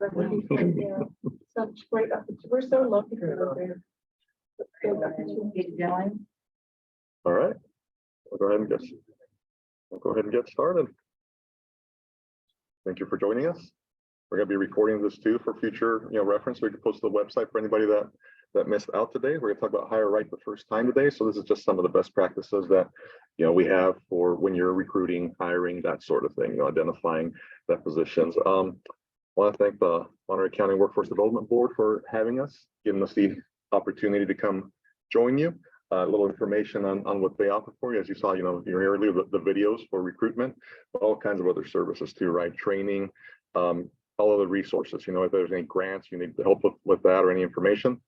Yeah, such great opportunity. We're so lucky to live there. All right, we'll go ahead and get started. Thank you for joining us. We're going to be recording this too for future, reference. We can post to the website for anybody that missed out today. We're going to talk about hire right the first time today. So this is just some of the best practices that we have for when you're recruiting, hiring, that sort of thing, identifying that positions. I want to thank the Monterey County Workforce Development Board for having us, giving us the opportunity to come join you. A little information on what they offer for you. As you saw, you're earlier the videos for recruitment, but all kinds of other services too, right? Training, all other resources. If there's any grants you need help with that or any information,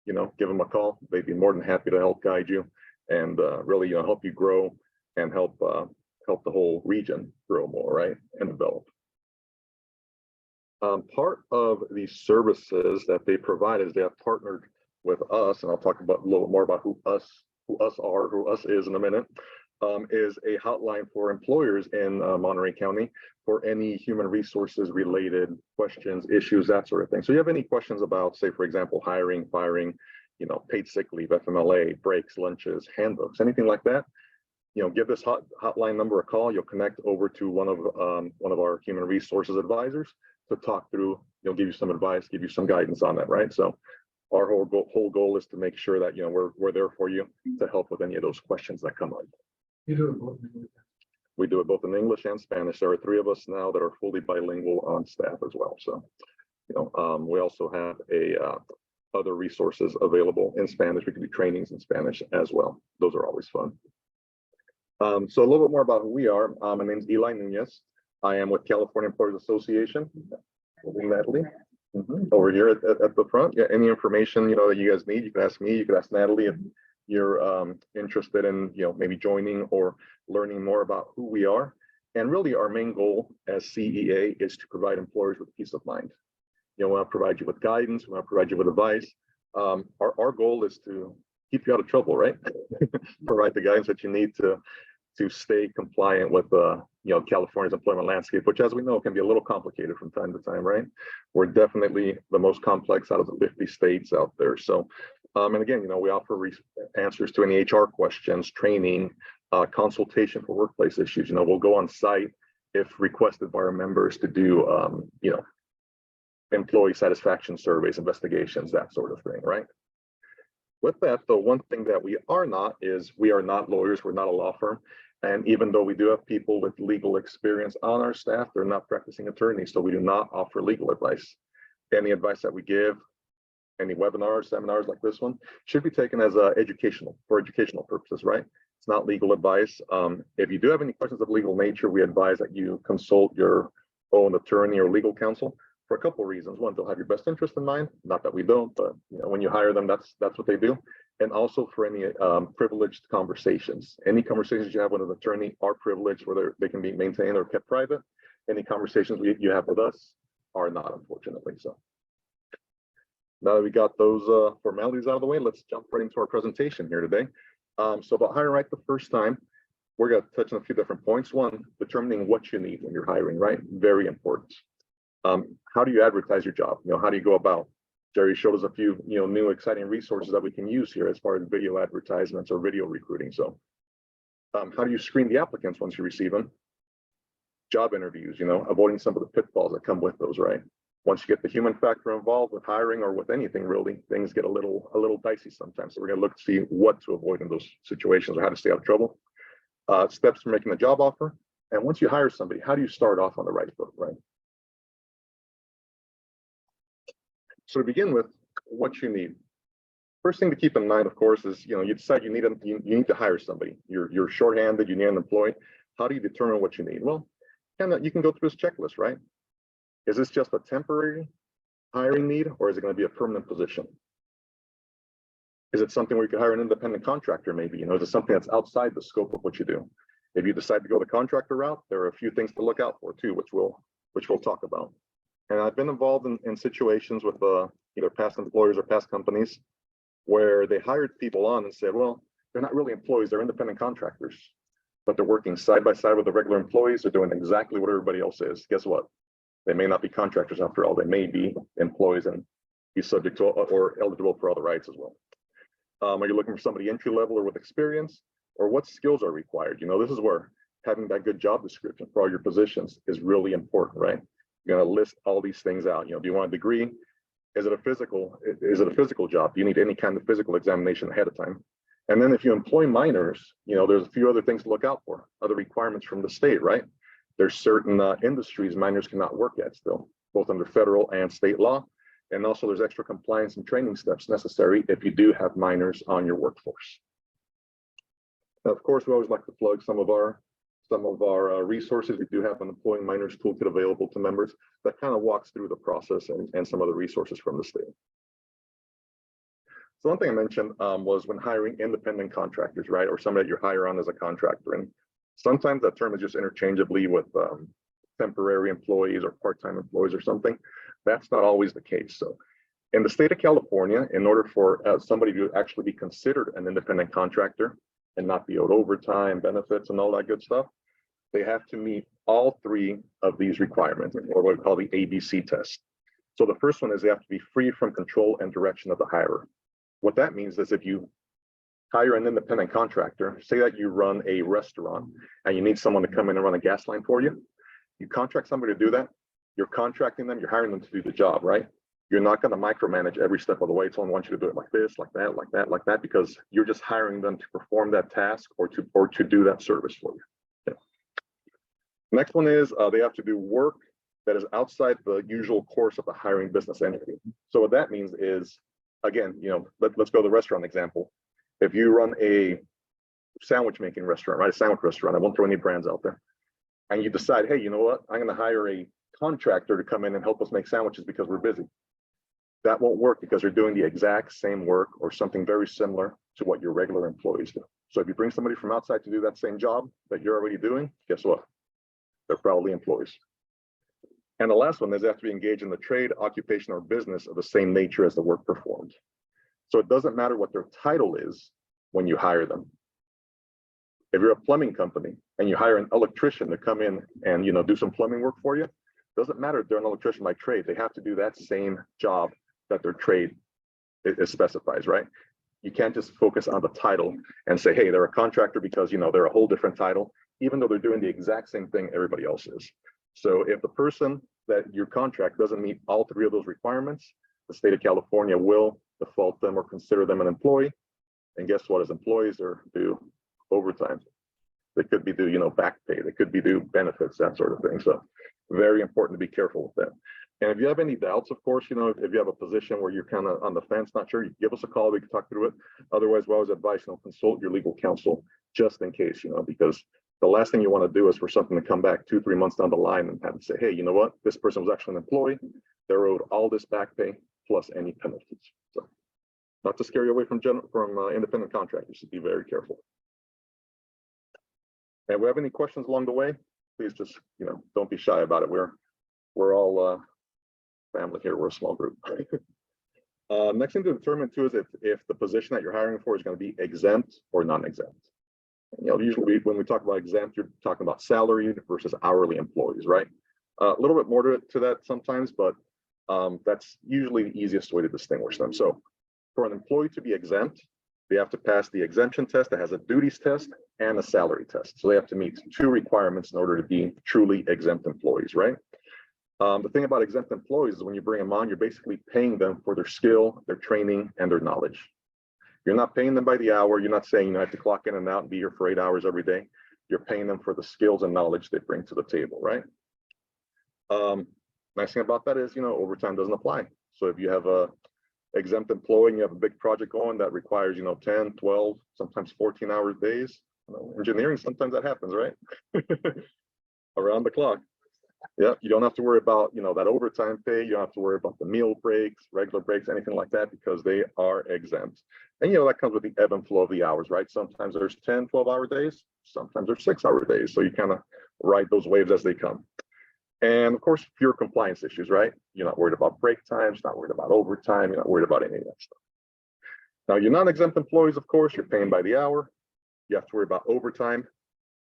give them a call. They'd be more than happy to help guide you and really help you grow and help the whole region grow more, right, and develop. Part of the services that they provide is they have partnered with us, and I'll talk about a little more about who us is in a minute, is a hotline for employers in Monterey County for any human resources related questions, issues, that sort of thing. So you have any questions about, say, for example, hiring, firing, paid sick leave, FMLA, breaks, lunches, handbooks, anything like that, give this hotline number a call. You'll connect over to one of our human resources advisors to talk through, give you some advice, give you some guidance on that, right? So our whole goal is to make sure that we're there for you to help with any of those questions that come up. You do it both in English. We do it both in English and Spanish. There are 3 of us now that are fully bilingual on staff as well. So, we also have other resources available in Spanish. We can do trainings in Spanish as well. Those are always fun. So a little bit more about who we are. My name is Eli Nunez. I am with California Employers Association. Natalie. Over here at the front. Yeah, any information that you guys need, you can ask me, you can ask Natalie if you're interested in maybe joining or learning more about who we are. And really our main goal as CEA is to provide employers with peace of mind. We want to provide you with guidance, we want to provide you with advice. Our goal is to keep you out of trouble, right? Provide the guidance that you need to stay compliant with California's employment landscape, which, as we know, can be a little complicated from time to time, right? We're definitely the most complex out of the 50 states out there. So, and again, we offer answers to any HR questions, training, consultation for workplace issues. We'll go on site if requested by our members to do, employee satisfaction surveys, investigations, that sort of thing, right? With that, though, one thing that we are not lawyers. We're not a law firm. And even though we do have people with legal experience on our staff, they're not practicing attorneys. So we do not offer legal advice. Any advice that we give, any webinars, seminars like this one, should be taken as educational purposes, right? It's not legal advice. If you do have any questions of legal nature, we advise that you consult your own attorney or legal counsel for a couple of reasons. One, they'll have your best interest in mind. Not that we don't, but when you hire them, that's what they do. And also for any privileged conversations. Any conversations you have with an attorney are privileged, whether they can be maintained or kept private. Any conversations you have with us are not, unfortunately. So now that we got those formalities out of the way, let's jump right into our presentation here today. So about hiring right the first time, we're going to touch on a few different points. One, determining what you need when you're hiring, right? Very important. How do you advertise your job? How do you go about? Jerry showed us a few, new exciting resources that we can use here as far as video advertisements or video recruiting. So, how do you screen the applicants once you receive them? Job interviews, avoiding some of the pitfalls that come with those, right? Once you get the human factor involved with hiring or with anything, really, things get a little dicey sometimes. So we're going to look to see what to avoid in those situations or how to stay out of trouble. Steps for making a job offer, and once you hire somebody, how do you start off on the right foot, right? So to begin with, what you need. First thing to keep in mind, of course, is you decide you need to hire somebody. You're shorthanded, you need an employee. How do you determine what you need? Well, you can go through this checklist, right? Is this just a temporary hiring need, or is it going to be a permanent position? Is it something where you could hire an independent contractor, maybe? Is it something that's outside the scope of what you do? If you decide to go the contractor route, there are a few things to look out for too, which we'll talk about. And I've been involved in situations with either past employers or past companies where they hired people on and said, well, they're not really employees, they're independent contractors, but they're working side by side with the regular employees. They're doing exactly what everybody else is. Guess what? They may not be contractors after all. They may be employees and be subject to or eligible for all the rights as well. Are you looking for somebody entry level or with experience, or what skills are required? This is where having that good job description for all your positions is really important, right? You're going to list all these things out. Do you want a degree? Is it a physical job? Do you need any kind of physical examination ahead of time? And then if you employ minors, there's a few other things to look out for, other requirements from the state, right? There's certain industries minors cannot work at still, both under federal and state law. And also there's extra compliance and training steps necessary if you do have minors on your workforce. Now, of course, we always like to plug some of our resources. We do have an employing minors toolkit available to members that kind of walks through the process and some of the resources from the state. So one thing I mentioned was when hiring independent contractors, right? Or somebody that you hire on as a contractor. And sometimes that term is just interchangeably with temporary employees or part-time employees or something. That's not always the case. So in the state of California, in order for somebody to actually be considered an independent contractor and not be owed overtime, benefits, and all that good stuff, they have to meet all three of these requirements, or what we call the ABC test. So the first one is they have to be free from control and direction of the hirer. What that means is if you hire an independent contractor, say that you run a restaurant and you need someone to come in and run a gas line for you, you contract somebody to do that, you're contracting them, you're hiring them to do the job, right? You're not going to micromanage every step of the way. Someone wants you to do it like this, like that, like that, like that, because you're just hiring them to perform that task or to do that service for you. Okay. Next one is they have to do work that is outside the usual course of the hiring business entity. So what that means is, again, let's go to the restaurant example. If you run a sandwich making restaurant, right? A sandwich restaurant, I won't throw any brands out there. And you decide, hey, you know what? I'm going to hire a contractor to come in and help us make sandwiches because we're busy. That won't work because you're doing the exact same work or something very similar to what your regular employees do. So if you bring somebody from outside to do that same job that you're already doing, guess what? They're probably employees. And the last one is they have to be engaged in the trade, occupation, or business of the same nature as the work performed. So it doesn't matter what their title is when you hire them. If you're a plumbing company and you hire an electrician to come in and do some plumbing work for you, doesn't matter if they're an electrician by trade, they have to do that same job that their trade is specifies, right? You can't just focus on the title and say, hey, they're a contractor because they're a whole different title, even though they're doing the exact same thing everybody else is. So if the person that your contract doesn't meet all three of those requirements, the state of California will default them or consider them an employee. And guess what? As employees, they're due overtime. They could be due, back pay. They could be due benefits, that sort of thing. So very important to be careful with that. And if you have any doubts, of course, if you have a position where you're kind of on the fence, not sure, you give us a call, we can talk through it. Otherwise, we always advise, consult your legal counsel just in case, because the last thing you want to do is for something to come back 2-3 months down the line and have to say, hey, you know what? This person was actually an employee. They're owed all this back pay plus any penalties. So not to scare you away from independent contractors, to be very careful. And if we have any questions along the way, please just, don't be shy about it. We're all family here. We're a small group. Next thing to determine too is if the position that you're hiring for is going to be exempt or non-exempt. Usually when we talk about exempt, you're talking about salaried versus hourly employees, right? A little bit more to that sometimes, but that's usually the easiest way to distinguish them. So for an employee to be exempt, they have to pass the exemption test that has a duties test and a salary test. So they have to meet 2 requirements in order to be truly exempt employees, right? The thing about exempt employees is when you bring them on, you're basically paying them for their skill, their training, and their knowledge. You're not paying them by the hour. You're not saying I have to clock in and out and be here for 8 hours every day. You're paying them for the skills and knowledge they bring to the table, right? Nice thing about that is, overtime doesn't apply. So if you have a exempt employee and you have a big project going that requires, 10, 12, sometimes 14-hour days, engineering, sometimes that happens, right? Around the clock. Yeah, you don't have to worry about, that overtime pay. You don't have to worry about the meal breaks, regular breaks, anything like that, because they are exempt. And, that comes with the ebb and flow of the hours, right? Sometimes there's 10, 12-hour days. Sometimes there's 6-hour days. So you kind of ride those waves as they come. And of course, pure compliance issues, right? You're not worried about break times, not worried about overtime. You're not worried about any of that stuff. Now, your non-exempt employees, of course, you're paying by the hour. You have to worry about overtime,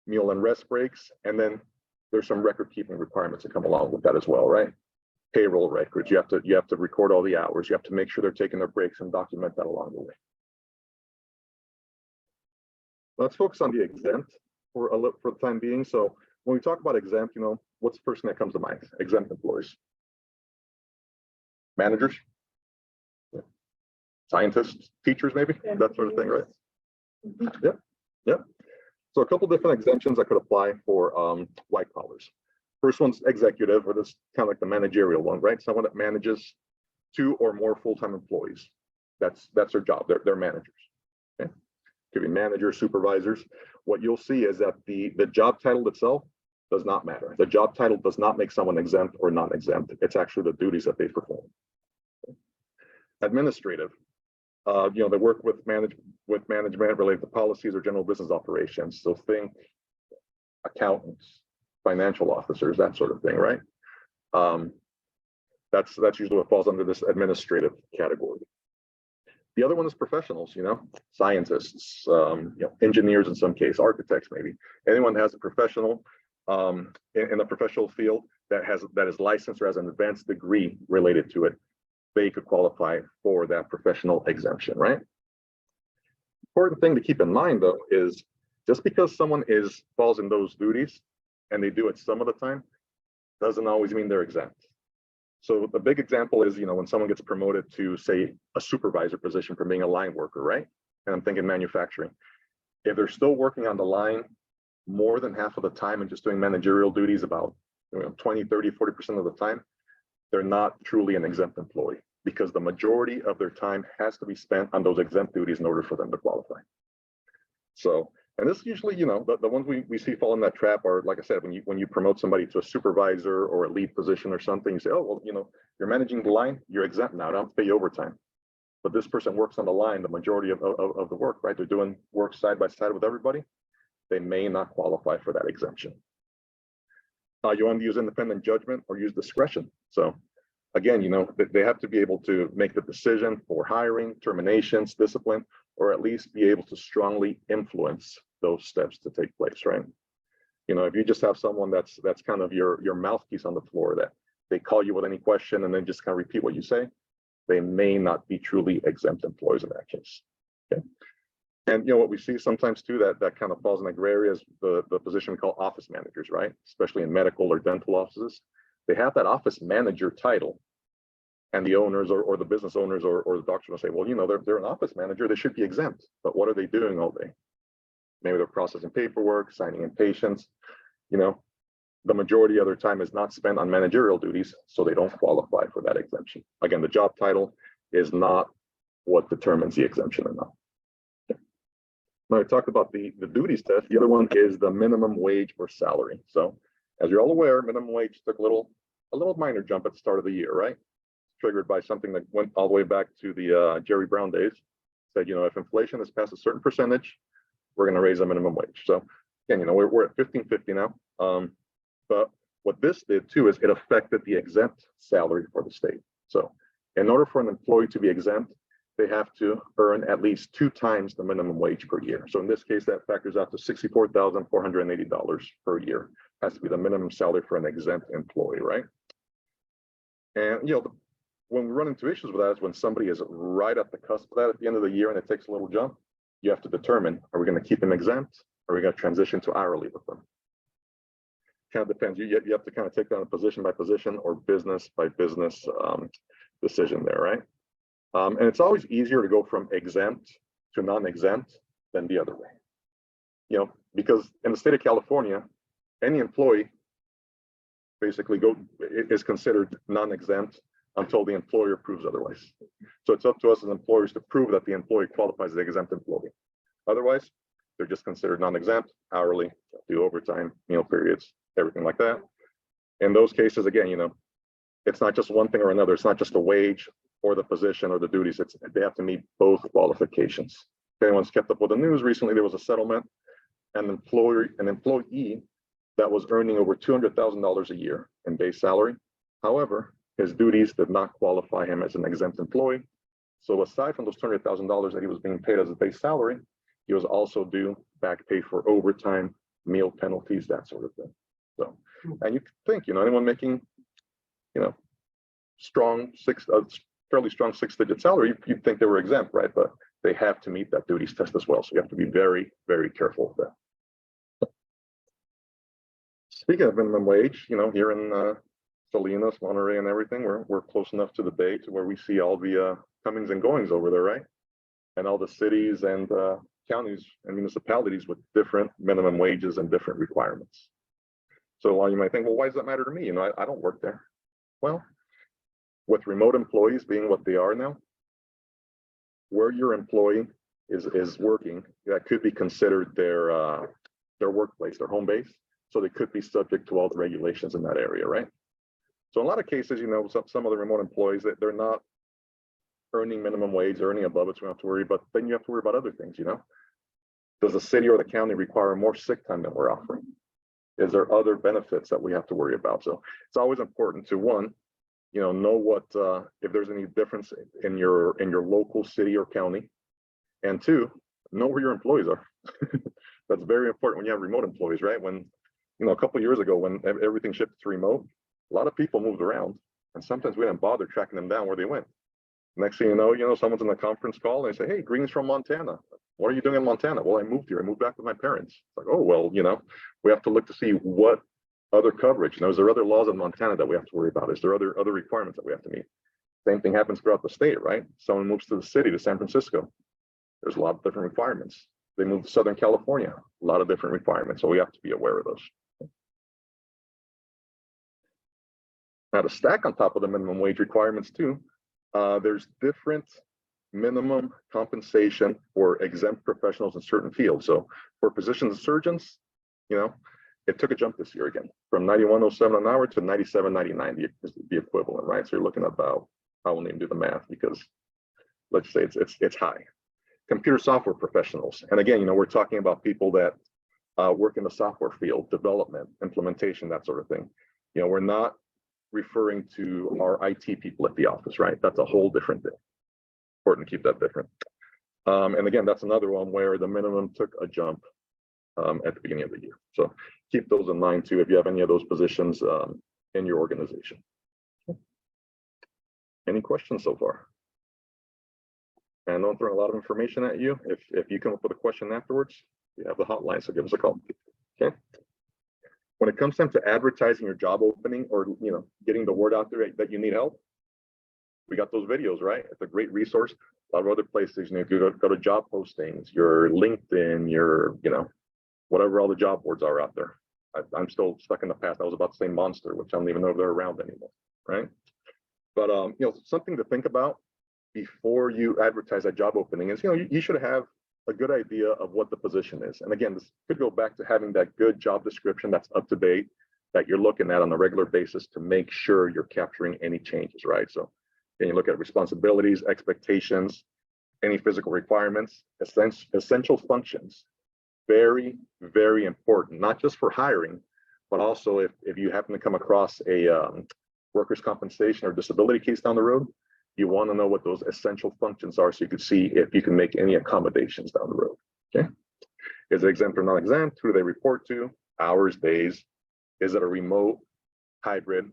meal and rest breaks, and then there's some record keeping requirements that come along with that as well, right? Payroll records, you have to record all the hours, you have to make sure they're taking their breaks and document that along the way. Let's focus on the exempt for the time being. So when we talk about exempt, what's the first thing that comes to mind? Exempt employees. Managers, scientists, teachers, maybe, that sort of thing, right? Yep. So a couple different exemptions that could apply for white collars. First one's executive, or this kind of like the managerial one, right? Someone that manages 2 or more full-time employees. That's their job. They're managers. Okay. Could be managers, supervisors. What you'll see is that the job title itself does not matter. The job title does not make someone exempt or non-exempt. It's actually the duties that they perform. Okay. Administrative. They work with management related to policies or general business operations. So think accountants, financial officers, that sort of thing, right? That's usually what falls under this administrative category. The other one is professionals, scientists, engineers in some case, architects maybe. Anyone that has a professional in a professional field that is licensed or has an advanced degree related to it, they could qualify for that professional exemption, right? Important thing to keep in mind though is just because someone falls in those duties and they do it some of the time, doesn't always mean they're exempt. So the big example is, when someone gets promoted to, say, a supervisor position from being a line worker, right? And I'm thinking manufacturing. If they're still working on the line more than half of the time and just doing managerial duties about 20, 30, 40% of the time, they're not truly an exempt employee because the majority of their time has to be spent on those exempt duties in order for them to qualify. So, and this usually, the ones we see fall in that trap are, like I said, when you promote somebody to a supervisor or a lead position or something, you say, oh, well, you're managing the line, you're exempt now, I don't have to pay you overtime. But this person works on the line the majority of the work, right? They're doing work side by side with everybody. They may not qualify for that exemption. You want to use independent judgment or use discretion. So again, they have to be able to make the decision for hiring, terminations, discipline, or at least be able to strongly influence those steps to take place, right? If you just have someone that's kind of your mouthpiece on the floor, that they call you with any question and then just kind of repeat what you say, they may not be truly exempt employees in that case. Okay. And what we see sometimes too, that kind of falls in the gray area is the position we call office managers, right? Especially in medical or dental offices. They have that office manager title, and the owners or the business owners or the doctors will say, well, they're an office manager, they should be exempt. But what are they doing all day? Maybe they're processing paperwork, signing in patients. The majority of their time is not spent on managerial duties, so they don't qualify for that exemption. Again, the job title is not what determines the exemption or not. Okay. Now I talked about the duties test. The other one is the minimum wage or salary. So as you're all aware, minimum wage took a little minor jump at the start of the year, right? Triggered by something that went all the way back to the Jerry Brown days. Said, if inflation is past a certain percentage, we're going to raise the minimum wage. So again, we're at 1550 now. But what this did too is it affected the exempt salary for the state. So in order for an employee to be exempt, they have to earn at least 2 times the minimum wage per year. So in this case, that factors out to $64,480 per year. Has to be the minimum salary for an exempt employee, right? And when we run into issues with that is when somebody is right at the cusp of that at the end of the year and it takes a little jump, you have to determine, are we going to keep them exempt? Or are we going to transition to hourly with them? Kind of depends. You have to kind of take that on a position by position or business by business decision there, right? And it's always easier to go from exempt to non-exempt than the other way. Because in the state of California, any employee basically is considered non-exempt until the employer proves otherwise. So it's up to us as employers to prove that the employee qualifies as an exempt employee. Otherwise, they're just considered non-exempt, hourly, do overtime, meal periods, everything like that. In those cases, again, it's not just one thing or another. It's not just the wage or the position or the duties. They have to meet both qualifications. If anyone's kept up with the news recently, there was a settlement. An employee that was earning over $200,000 a year in base salary. However, his duties did not qualify him as an exempt employee. So aside from those $200,000 that he was being paid as a base salary, he was also due back pay for overtime, meal penalties, that sort of thing. So And you think, anyone making, strong fairly strong 6-digit salary, you'd think they were exempt, right? But they have to meet that duties test as well. So you have to be very, very careful of that. Speaking of minimum wage, here in Salinas, Monterey, and everything, we're close enough to the bay to where we see all the comings and goings over there, right? And all the cities and counties and municipalities with different minimum wages and different requirements. So while you might think, well, why does that matter to me? I don't work there. Well, with remote employees being what they are now, where your employee is working, that could be considered their workplace, their home base. So they could be subject to all the regulations in that area, right? So in a lot of cases, some of the remote employees that they're not earning minimum wage, earning above it, so we don't have to worry. But then you have to worry about other things. Does the city or the county require more sick time than we're offering? Is there other benefits that we have to worry about? So it's always important to, one, know what if there's any difference in your local city or county, and two, know where your employees are. That's very important when you have remote employees, right? When a couple of years ago, when everything shifted to remote, a lot of people moved around, and sometimes we didn't bother tracking them down where they went. Next thing you know, someone's in a conference call and they say, "Hey, greetings from Montana. What are you doing in Montana?" "Well, I moved here. I moved back with my parents." It's like, oh, well, we have to look to see what other coverage. Is there other laws in Montana that we have to worry about? Is there other requirements that we have to meet? Same thing happens throughout the state, right? Someone moves to the city, to San Francisco. There's a lot of different requirements. They move to Southern California, a lot of different requirements. So we have to be aware of those. Now, to stack on top of the minimum wage requirements too, there's different minimum compensation for exempt professionals in certain fields. So for physicians and surgeons, it took a jump this year again, from $91.07 an hour to $97.99, the equivalent, right? So you're looking at about, I won't even do the math because let's say it's high. Computer software professionals, and again, we're talking about people that work in the software field, development, implementation, that sort of thing. We're not referring to our IT people at the office, right? That's a whole different thing. Important to keep that different. And again, that's another one where the minimum took a jump at the beginning of the year. So keep those in mind too if you have any of those positions in your organization. Any questions so far? And I'm throwing a lot of information at you. If you come up with a question afterwards, you have the hotline, so give us a call. Okay. When it comes time to advertising your job opening or getting the word out there that you need help, we got those videos, right? It's a great resource. A lot of other places, you go to job postings, your LinkedIn, your whatever all the job boards are out there. I'm still stuck in the past. I was about to say Monster, which I don't even know if they're around anymore, right? But something to think about before you advertise that job opening is, you should have a good idea of what the position is. And again, this could go back to having that good job description that's up to date, that you're looking at on a regular basis to make sure you're capturing any changes, right? So then you look at responsibilities, expectations, any physical requirements, essential functions. Very, very important, not just for hiring, but also if you happen to come across a workers' compensation or disability case down the road, you want to know what those essential functions are so you can see if you can make any accommodations down the road. Okay. Is it exempt or non-exempt? Who do they report to? Hours, days. Is it a remote, hybrid,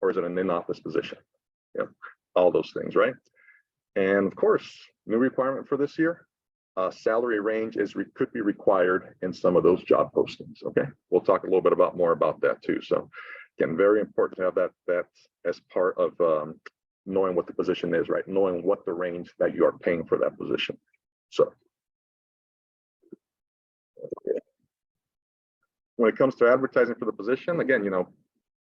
or is it an in-office position? All those things, right? And of course, new requirement for this year, salary range could be required in some of those job postings. Okay, we'll talk a little bit more about that too. So again, very important to have that as part of knowing what the position is, right? Knowing what the range that you are paying for that position. So when it comes to advertising for the position, again,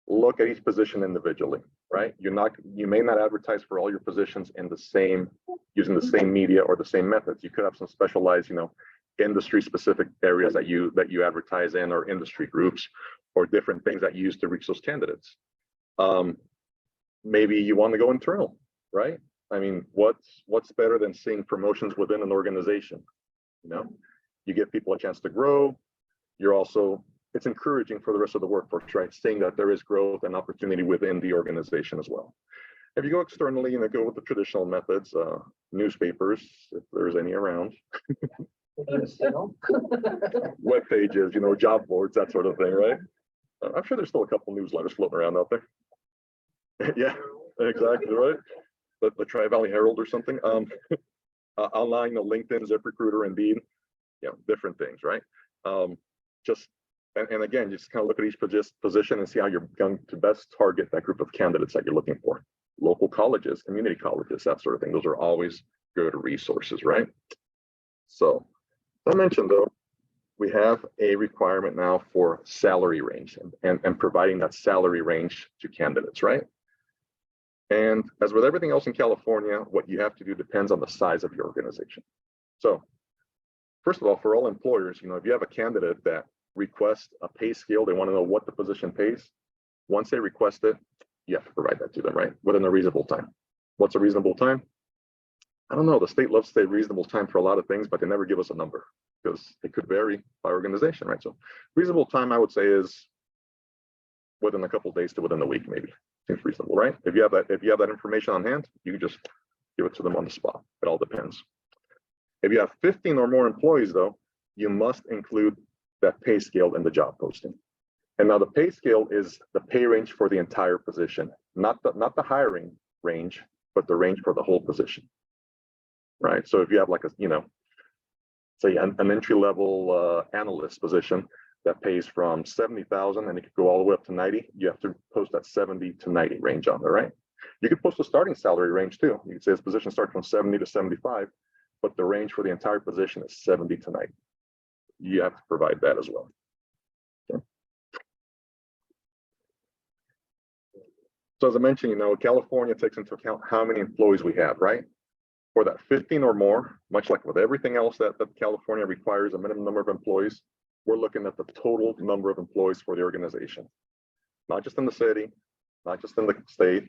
look at each position individually, right? You may not advertise for all your positions using the same media or the same methods. You could have some specialized, industry specific areas that you advertise in, or industry groups, or different things that you use to reach those candidates. Maybe you want to go internal, right? I mean, what's better than seeing promotions within an organization? You give people a chance to grow. It's encouraging for the rest of the workforce, right? Seeing that there is growth and opportunity within the organization as well. If you go externally, go with the traditional methods, newspapers, if there's any around, web pages, job boards, that sort of thing, right? I'm sure there's still a couple newsletters floating around out there. Yeah, exactly, right? The Tri-Valley Herald or something. Online, the LinkedIn, ZipRecruiter, Indeed, different things, right? Just and again, just kind of look at each position and see how you're going to best target that group of candidates that you're looking for. Local colleges, community colleges, that sort of thing. Those are always good resources, right? So, as I mentioned though, we have a requirement now for salary range and providing that salary range to candidates, right? And as with everything else in California, what you have to do depends on the size of your organization. So, first of all, for all employers, if you have a candidate that requests a pay scale, they want to know what the position pays. Once they request it, you have to provide that to them, right? Within a reasonable time. What's a reasonable time? I don't know. The state loves to say reasonable time for a lot of things, but they never give us a number because it could vary by organization, right? So reasonable time, I would say, is within a couple of days to within a week, maybe. Seems reasonable, right? If you have that information on hand, you can just give it to them on the spot. It all depends. If you have 15 or more employees, though, you must include that pay scale in the job posting. And now the pay scale is the pay range for the entire position, not the hiring range, but the range for the whole position, right? So if you have like say an entry-level analyst position that pays from 70,000 and it could go all the way up to 90, you have to post that 70 to 90 range on there, right? You could post a starting salary range too. You could say this position starts from 70 to 75, but the range for the entire position is 70 to 90. You have to provide that as well. Okay. So as I mentioned, California takes into account how many employees we have, right? For that 15 or more, much like with everything else that California requires a minimum number of employees, we're looking at the total number of employees for the organization, not just in the city, not just in the state.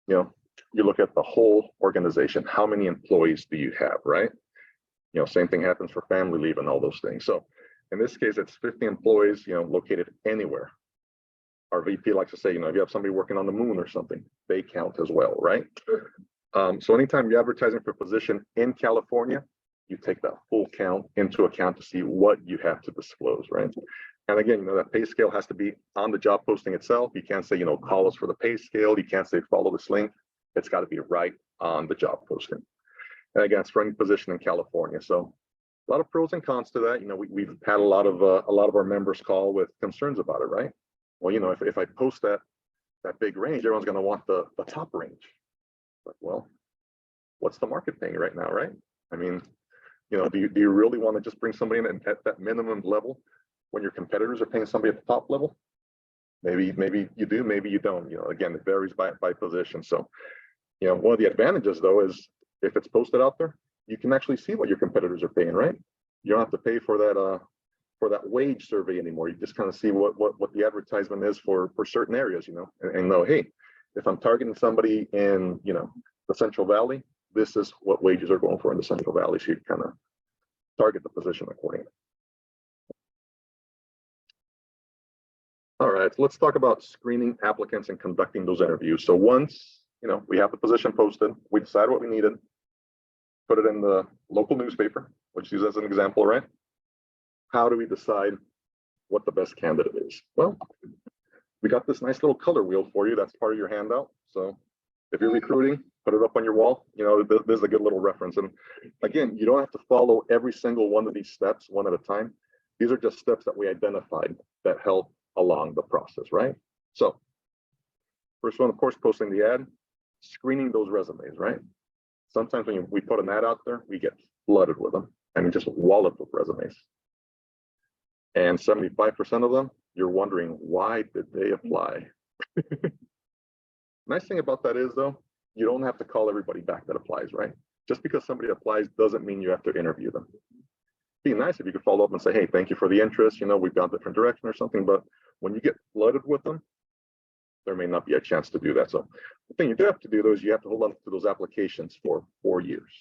You look at the whole organization. How many employees do you have, right? Same thing happens for family leave and all those things. So in this case, it's 50 employees, located anywhere. Our VP likes to say, if you have somebody working on the moon or something, they count as well, right? So anytime you're advertising for a position in California, you take that full count into account to see what you have to disclose, right? And again, that pay scale has to be on the job posting itself. You can't say, call us for the pay scale. You can't say follow this link. It's got to be right on the job posting. And again, it's for any position in California. So a lot of pros and cons to that. We've had a lot of our members call with concerns about it, right? Well, if I post that big range, everyone's going to want the top range. But well, what's the market paying right now, right? I mean, do you really want to just bring somebody in at that minimum level when your competitors are paying somebody at the top level? Maybe you do, maybe you don't. Again, it varies by position. So, one of the advantages though is if it's posted out there, you can actually see what your competitors are paying, right? You don't have to pay for that wage survey anymore. You just kind of see what the advertisement is for certain areas, and know, hey, if I'm targeting somebody in, the Central Valley, this is what wages are going for in the Central Valley. So you kind of target the position accordingly. All right, so let's talk about screening applicants and conducting those interviews. So once, we have the position posted, we decide what we needed, put it in the local newspaper, which is as an example, right? How do we decide what the best candidate is? Well, we got this nice little color wheel for you. That's part of your handout. So if you're recruiting, put it up on your wall. There's a good little reference. And again, you don't have to follow every single one of these steps one at a time. These are just steps that we identified that help along the process, right? So first one, of course, posting the ad, screening those resumes, right? Sometimes when we put an ad out there, we get flooded with them. I mean, just walloped with resumes. And 75% of them, you're wondering, why did they apply? Nice thing about that is, though, you don't have to call everybody back that applies, right? Just because somebody applies doesn't mean you have to interview them. Be nice if you could follow up and say, hey, thank you for the interest. We've gone a different direction or something. But when you get flooded with them, there may not be a chance to do that. So the thing you do have to do, though, is you have to hold on to those applications for 4 years.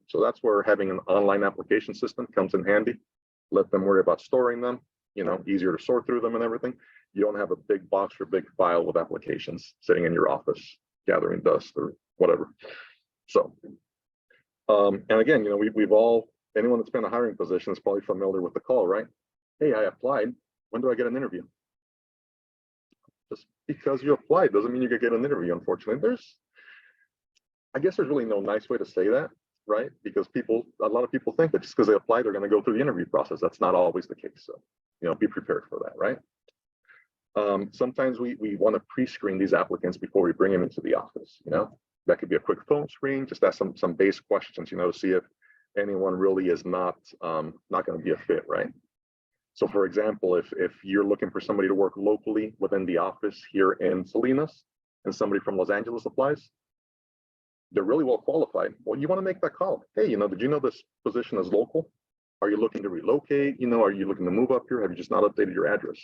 So that's where having an online application system comes in handy. Let them worry about storing them, easier to sort through them and everything. You don't have a big box or big file with applications sitting in your office, gathering dust or whatever. So, and again, we've all, anyone that's been in a hiring position is probably familiar with the call, right? Hey, I applied. When do I get an interview? Just because you applied doesn't mean you could get an interview, unfortunately. I guess there's really no nice way to say that, right? Because a lot of people think that just because they apply, they're going to go through the interview process. That's not always the case. So, be prepared for that, right? Sometimes we want to pre-screen these applicants before we bring them into the office. That could be a quick phone screen, just ask some base questions, to see if anyone really is not going to be a fit, right? So for example, if you're looking for somebody to work locally within the office here in Salinas and somebody from Los Angeles applies, they're really well qualified. Well, you want to make that call. Hey, did you know this position is local? Are you looking to relocate? Are you looking to move up here? Have you just not updated your address?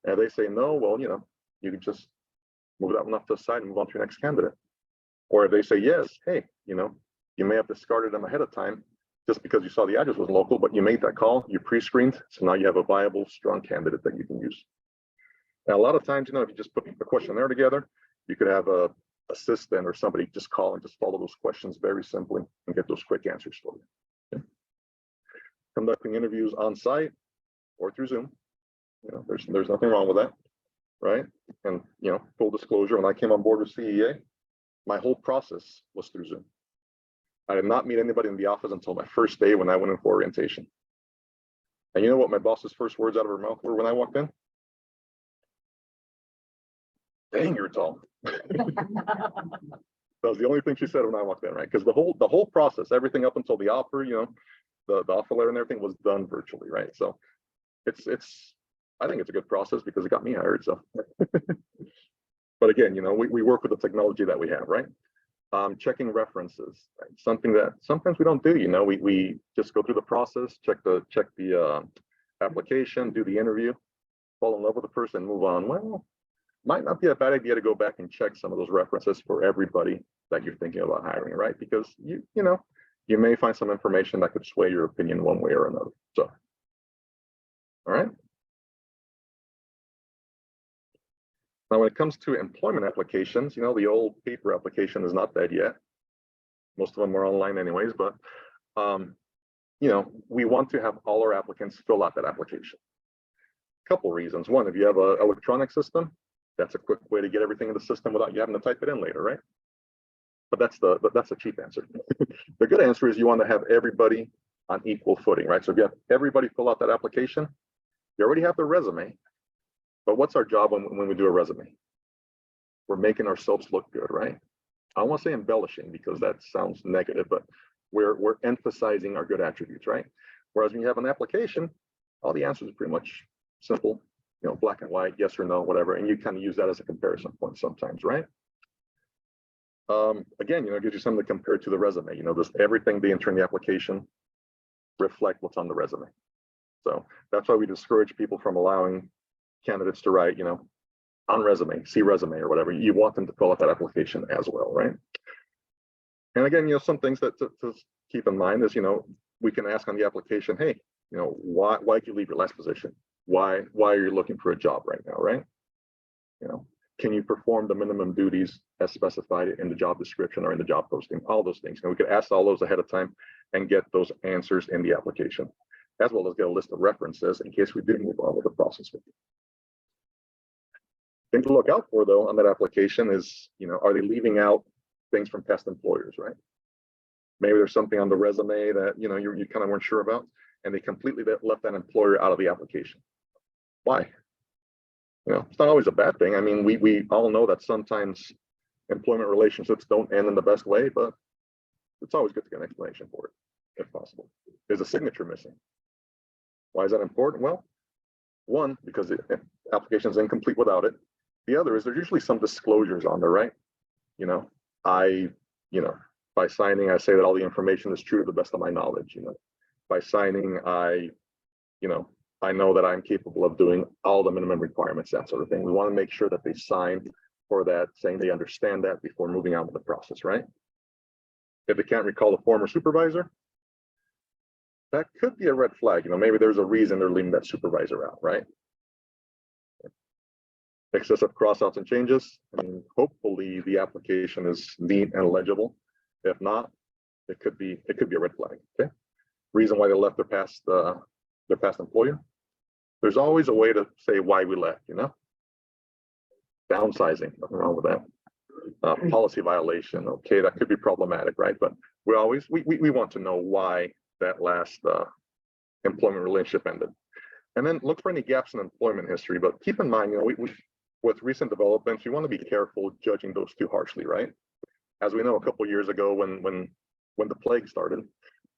And if they say no, well, you can just move that one off to the side and move on to your next candidate. Or if they say yes, hey, you may have discarded them ahead of time just because you saw the address was local, but you made that call, you pre-screened, so now you have a viable, strong candidate that you can use. Now, a lot of times, if you just put the questionnaire together, you could have a assistant or somebody just call and just follow those questions very simply and get those quick answers for you. Okay. Conducting interviews on site or through Zoom, there's nothing wrong with that, right? And full disclosure, when I came on board with CEA, my whole process was through Zoom. I did not meet anybody in the office until my first day when I went in for orientation. And you know what my boss's first words out of her mouth were when I walked in? Dang, you're tall. That was the only thing she said when I walked in, right? Because the whole process, everything up until the offer, the offer letter and everything was done virtually, right? So I think it's a good process because it got me hired. So, but again, we work with the technology that we have, right? Checking references, right? Something that sometimes we don't do. We just go through the process, check the application, do the interview, fall in love with the person, move on. Well, might not be a bad idea to go back and check some of those references for everybody that you're thinking about hiring, right? Because you may find some information that could sway your opinion one way or another. So, all right. Now, when it comes to employment applications, the old paper application is not dead yet. Most of them are online anyways, but, we want to have all our applicants fill out that application. Couple reasons. One, if you have an electronic system, that's a quick way to get everything in the system without you having to type it in later, right? But that's a cheap answer. The good answer is you want to have everybody on equal footing, right? So if you have everybody fill out that application, you already have their resume. But what's our job when we do a resume? We're making ourselves look good, right? I don't want to say embellishing because that sounds negative, but we're emphasizing our good attributes, right? Whereas when you have an application, all the answers are pretty much simple, black and white, yes or no, whatever, and you kind of use that as a comparison point sometimes, right? Again, it gives you something to compare to the resume. Does everything they enter in the application reflect what's on the resume? So that's why we discourage people from allowing candidates to write, on resume, see resume or whatever. You want them to fill out that application as well, right? And again, some things that to keep in mind is, we can ask on the application, hey, why did you leave your last position? Why are you looking for a job right now, right? Can you perform the minimum duties as specified in the job description or in the job posting? All those things. And we could ask all those ahead of time and get those answers in the application, as well as get a list of references in case we did move on with the process with you. Thing to look out for though on that application is, are they leaving out things from past employers, right? Maybe there's something on the resume that, you kind of weren't sure about, and they completely left that employer out of the application. Why? It's not always a bad thing. I mean, we all know that sometimes employment relationships don't end in the best way, but it's always good to get an explanation for it, if possible. Is a signature missing? Why is that important? Well, one, because the application is incomplete without it. The other is there's usually some disclosures on there, right? By signing, I say that all the information is true to the best of my knowledge. By signing, I know that I'm capable of doing all the minimum requirements, that sort of thing. We want to make sure that they sign for that, saying they understand that before moving on with the process, right? If they can't recall the former supervisor, that could be a red flag. Maybe there's a reason they're leaving that supervisor out, right? Excessive crossouts and changes. I mean, hopefully the application is neat and legible. If not, it could be a red flag. Okay. Reason why they left their past employer. There's always a way to say why we left, Downsizing, nothing wrong with that. Policy violation, okay, that could be problematic, right? But we always, we want to know why that last employment relationship ended. And then look for any gaps in employment history. But keep in mind, with recent developments, you want to be careful judging those too harshly, right? As we know, a couple of years ago when the plague started,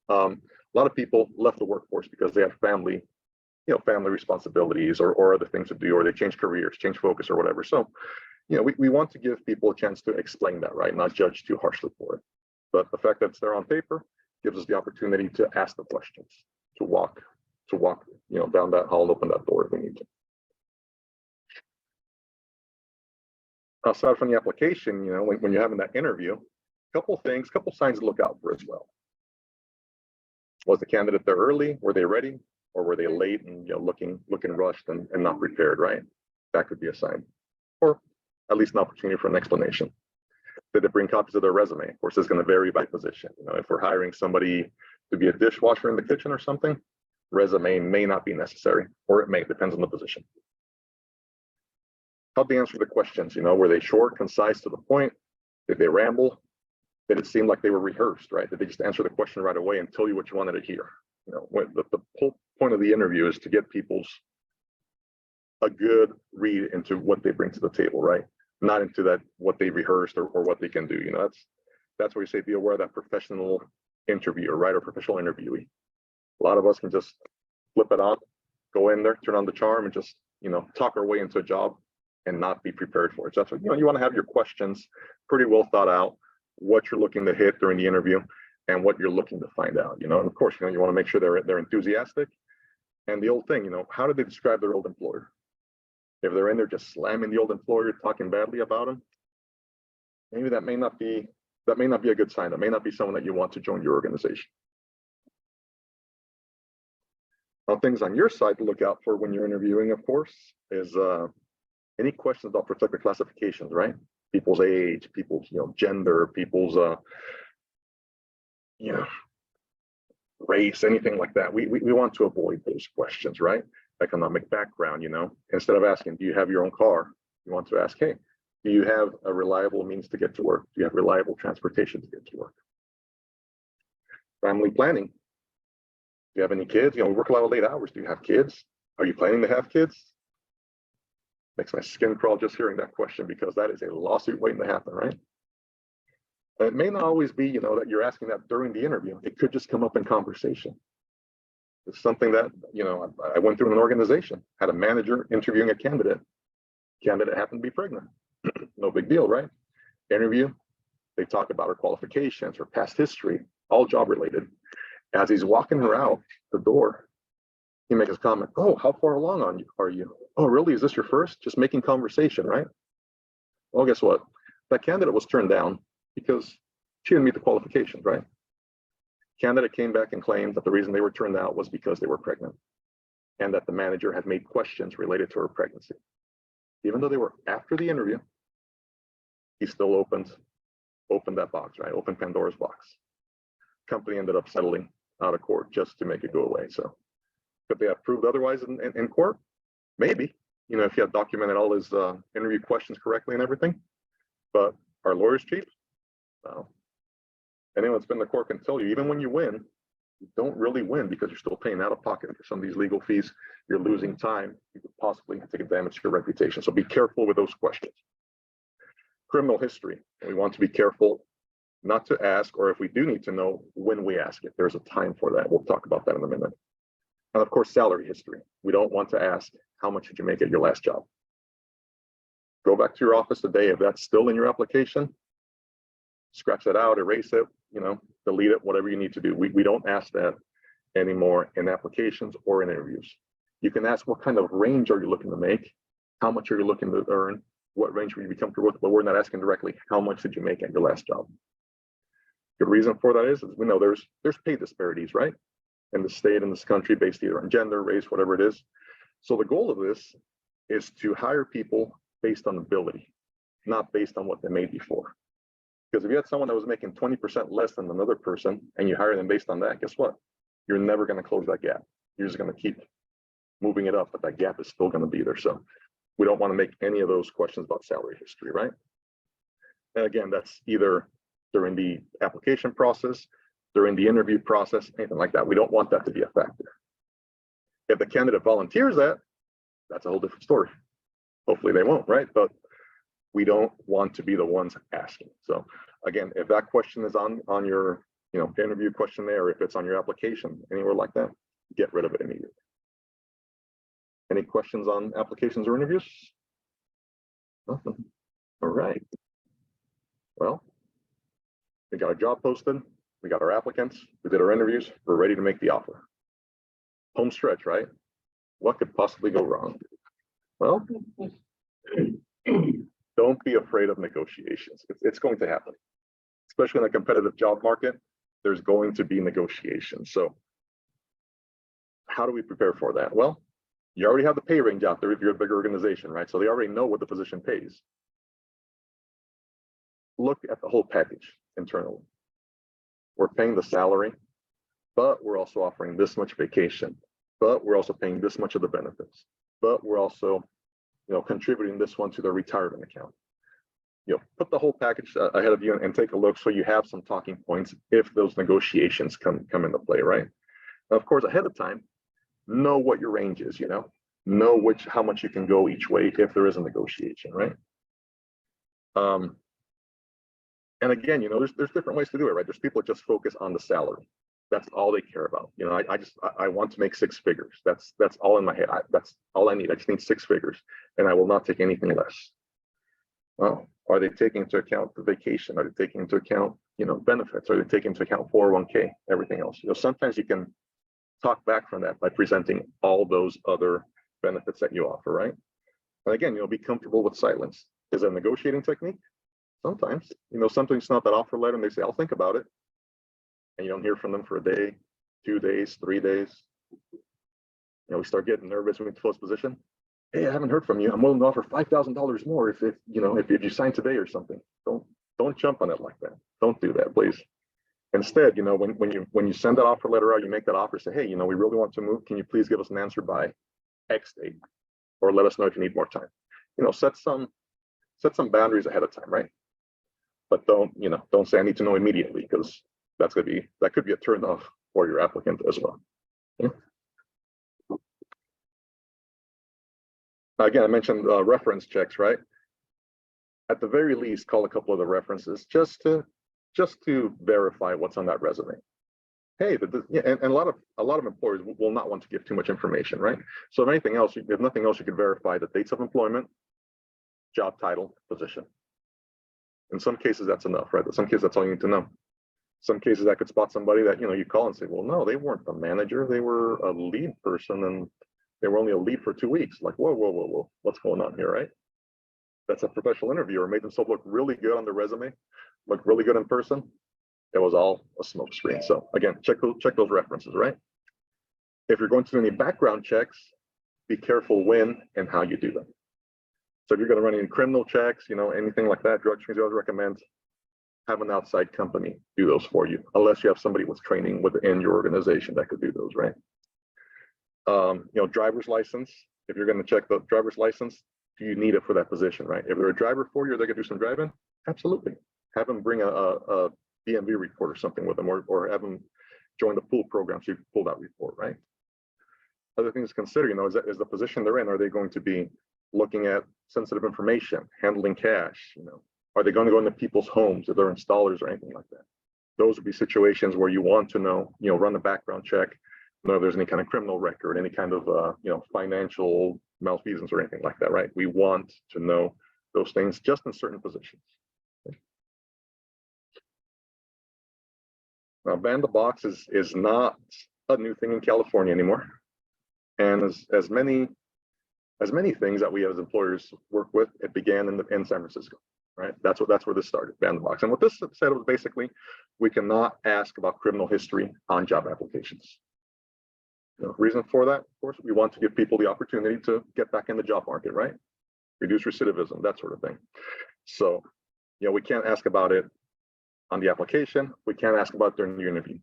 a lot of people left the workforce because they had family responsibilities or other things to do, or they changed careers, changed focus or whatever. So, we want to give people a chance to explain that, right? Not judge too harshly for it. But the fact that it's there on paper gives us the opportunity to ask the questions, to walk, down that hall and open that door if we need to. Aside from the application, when you're having that interview, couple signs to look out for as well. Was the candidate there early? Were they ready? Or were they late and looking rushed and not prepared, right? That could be a sign. Or at least an opportunity for an explanation. Did they bring copies of their resume? Of course, it's going to vary by position. If we're hiring somebody to be a dishwasher in the kitchen or something, resume may not be necessary, or it may, depends on the position. How'd they answer the questions? Were they short, concise, to the point? Did they ramble? Did it seem like they were rehearsed, right? Did they just answer the question right away and tell you what you wanted to hear? The whole point of the interview is to get a good read into what they bring to the table, right? Not into that what they rehearsed or what they can do. That's where you say be aware of that professional interviewer, right? Or professional interviewee. A lot of us can just flip it on, go in there, turn on the charm, and just talk our way into a job and not be prepared for it. So that's what you want to have your questions pretty well thought out, what you're looking to hit during the interview, and what you're looking to find out. And of course, you want to make sure they're enthusiastic. And the old thing, how do they describe their old employer? If they're in there just slamming the old employer, talking badly about them, maybe that may not be a good sign. That may not be someone that you want to join your organization. Now, things on your side to look out for when you're interviewing, of course, is any questions about protected classifications, right? People's age, people's gender, people's race, anything like that. We want to avoid those questions, right? Economic background, instead of asking, do you have your own car? You want to ask, hey, do you have a reliable means to get to work? Do you have reliable transportation to get to work? Family planning. Do you have any kids? We work a lot of late hours. Do you have kids? Are you planning to have kids? Makes my skin crawl just hearing that question, because that is a lawsuit waiting to happen, right? And it may not always be, that you're asking that during the interview. It could just come up in conversation. It's something that, I went through in an organization, had a manager interviewing a candidate. Candidate happened to be pregnant. No big deal, right? Interview, they talk about her qualifications, her past history, all job related. As he's walking her out the door, he makes a comment, oh, how far along are you? Oh, really? Is this your first? Just making conversation, right? Well, guess what? That candidate was turned down because she didn't meet the qualifications, right? Candidate came back and claimed that the reason they were turned out was because they were pregnant, and that the manager had made questions related to her pregnancy. Even though they were after the interview, he still opened that box, right? Opened Pandora's box. Company ended up settling out of court just to make it go away. So could they have proved otherwise in court? Maybe, if he had documented all his interview questions correctly and everything. But are lawyers cheap? No. Anyone that's been to court can tell you, even when you win, you don't really win, because you're still paying out of pocket for some of these legal fees. You're losing time. You could possibly take a damage to your reputation. So be careful with those questions. Criminal history. We want to be careful not to ask, or if we do need to know, when we ask it. There's a time for that. We'll talk about that in a minute. And of course, salary history. We don't want to ask, how much did you make at your last job? Go back to your office today. If that's still in your application, scratch that out, erase it, delete it, whatever you need to do. We don't ask that anymore in applications or in interviews. You can ask, what kind of range are you looking to make? How much are you looking to earn? What range will you be comfortable with? But we're not asking directly, how much did you make at your last job? The reason for that is we know there's pay disparities, right? In the state, in this country, based either on gender, race, whatever it is. So the goal of this is to hire people based on ability, not based on what they made before. Because if you had someone that was making 20% less than another person and you hire them based on that, guess what? You're never going to close that gap. You're just going to keep moving it up, but that gap is still going to be there. So We don't want to make any of those questions about salary history, right? And again, that's either during the application process, during the interview process, anything like that. We don't want that to be a factor. If the candidate volunteers that, that's a whole different story. Hopefully they won't, right? But we don't want to be the ones asking. So again, if that question is on your interview questionnaire, if it's on your application, anywhere like that, get rid of it immediately. Any questions on applications or interviews? Nothing. All right. Well, we got a job posted, we got our applicants, we did our interviews, we're ready to make the offer. Home stretch, right? What could possibly go wrong? Well, don't be afraid of negotiations. It's going to happen, especially in a competitive job market. There's going to be negotiations. So how do we prepare for that? Well, you already have the pay range out there if you're a bigger organization, right? So they already know what the position pays. Look at the whole package internally. We're paying the salary, but we're also offering this much vacation, but we're also paying this much of the benefits, but we're also, contributing this one to the retirement account. Put the whole package ahead of you and take a look so you have some talking points if those negotiations come into play, right? Now, of course, ahead of time, know what your range is, know how much you can go each way if there is a negotiation, right? And again, there's different ways to do it, right? There's people that just focus on the salary. That's all they care about. I want to make 6 figures. That's all in my head. That's all I need. I just need 6 figures, and I will not take anything less. Well, are they taking into account the vacation? Are they taking into account, benefits? Are they taking into account 401k, everything else? Sometimes you can talk back from that by presenting all those other benefits that you offer, right? And again, be comfortable with silence. Is it a negotiating technique? Sometimes, sometimes it's not that offer letter and they say, I'll think about it. And you don't hear from them for a day, 2 days, 3 days. We start getting nervous when we close position. Hey, I haven't heard from you. I'm willing to offer $5,000 more if you sign today or something. Don't jump on it like that. Don't do that, please. Instead, when you send that offer letter out, you make that offer, say, hey, we really want to move. Can you please give us an answer by X date, or let us know if you need more time? Set some boundaries ahead of time, right? But don't say I need to know immediately, because that could be a turn off for your applicant as well. Okay? Again, I mentioned reference checks, right? At the very least, call a couple of the references just to verify what's on that resume. Hey, and a lot of employers will not want to give too much information, right? So if anything else, if nothing else, you could verify the dates of employment, job title, position. In some cases, that's enough, right? In some cases, that's all you need to know. Some cases, that could spot somebody that you call and say, well, no, they weren't the manager, they were a lead person, and they were only a lead for 2 weeks. Like, whoa, what's going on here, right? That's a professional interviewer, made themselves look really good on the resume, look really good in person. It was all a smoke screen. So again, check those references, right? If you're going to do any background checks, be careful when and how you do them. So if you're going to run any criminal checks, anything like that, drug screens, I always recommend have an outside company do those for you, unless you have somebody with training within your organization that could do those, right? Driver's license. If you're going to check the driver's license, do you need it for that position, right? If they're a driver for you, they could do some driving. Absolutely. Have them bring a DMV report or something with them, or have them join the pool program so you can pull that report, right? Other things to consider, is the position they're in, are they going to be looking at sensitive information, handling cash? Are they going to go into people's homes if they're installers or anything like that? Those would be situations where you want to know, run a background check, know if there's any kind of criminal record, any kind of financial malfeasance or anything like that, right? We want to know those things just in certain positions. Okay. Now, ban the box is not a new thing in California anymore, and as many things that we as employers work with, it began in San Francisco, right? That's where this started, ban the box. And what this said was basically, we cannot ask about criminal history on job applications. Reason for that, of course, we want to give people the opportunity to get back in the job market, right? Reduce recidivism, that sort of thing. So, we can't ask about it on the application. We can't ask about it during the interview.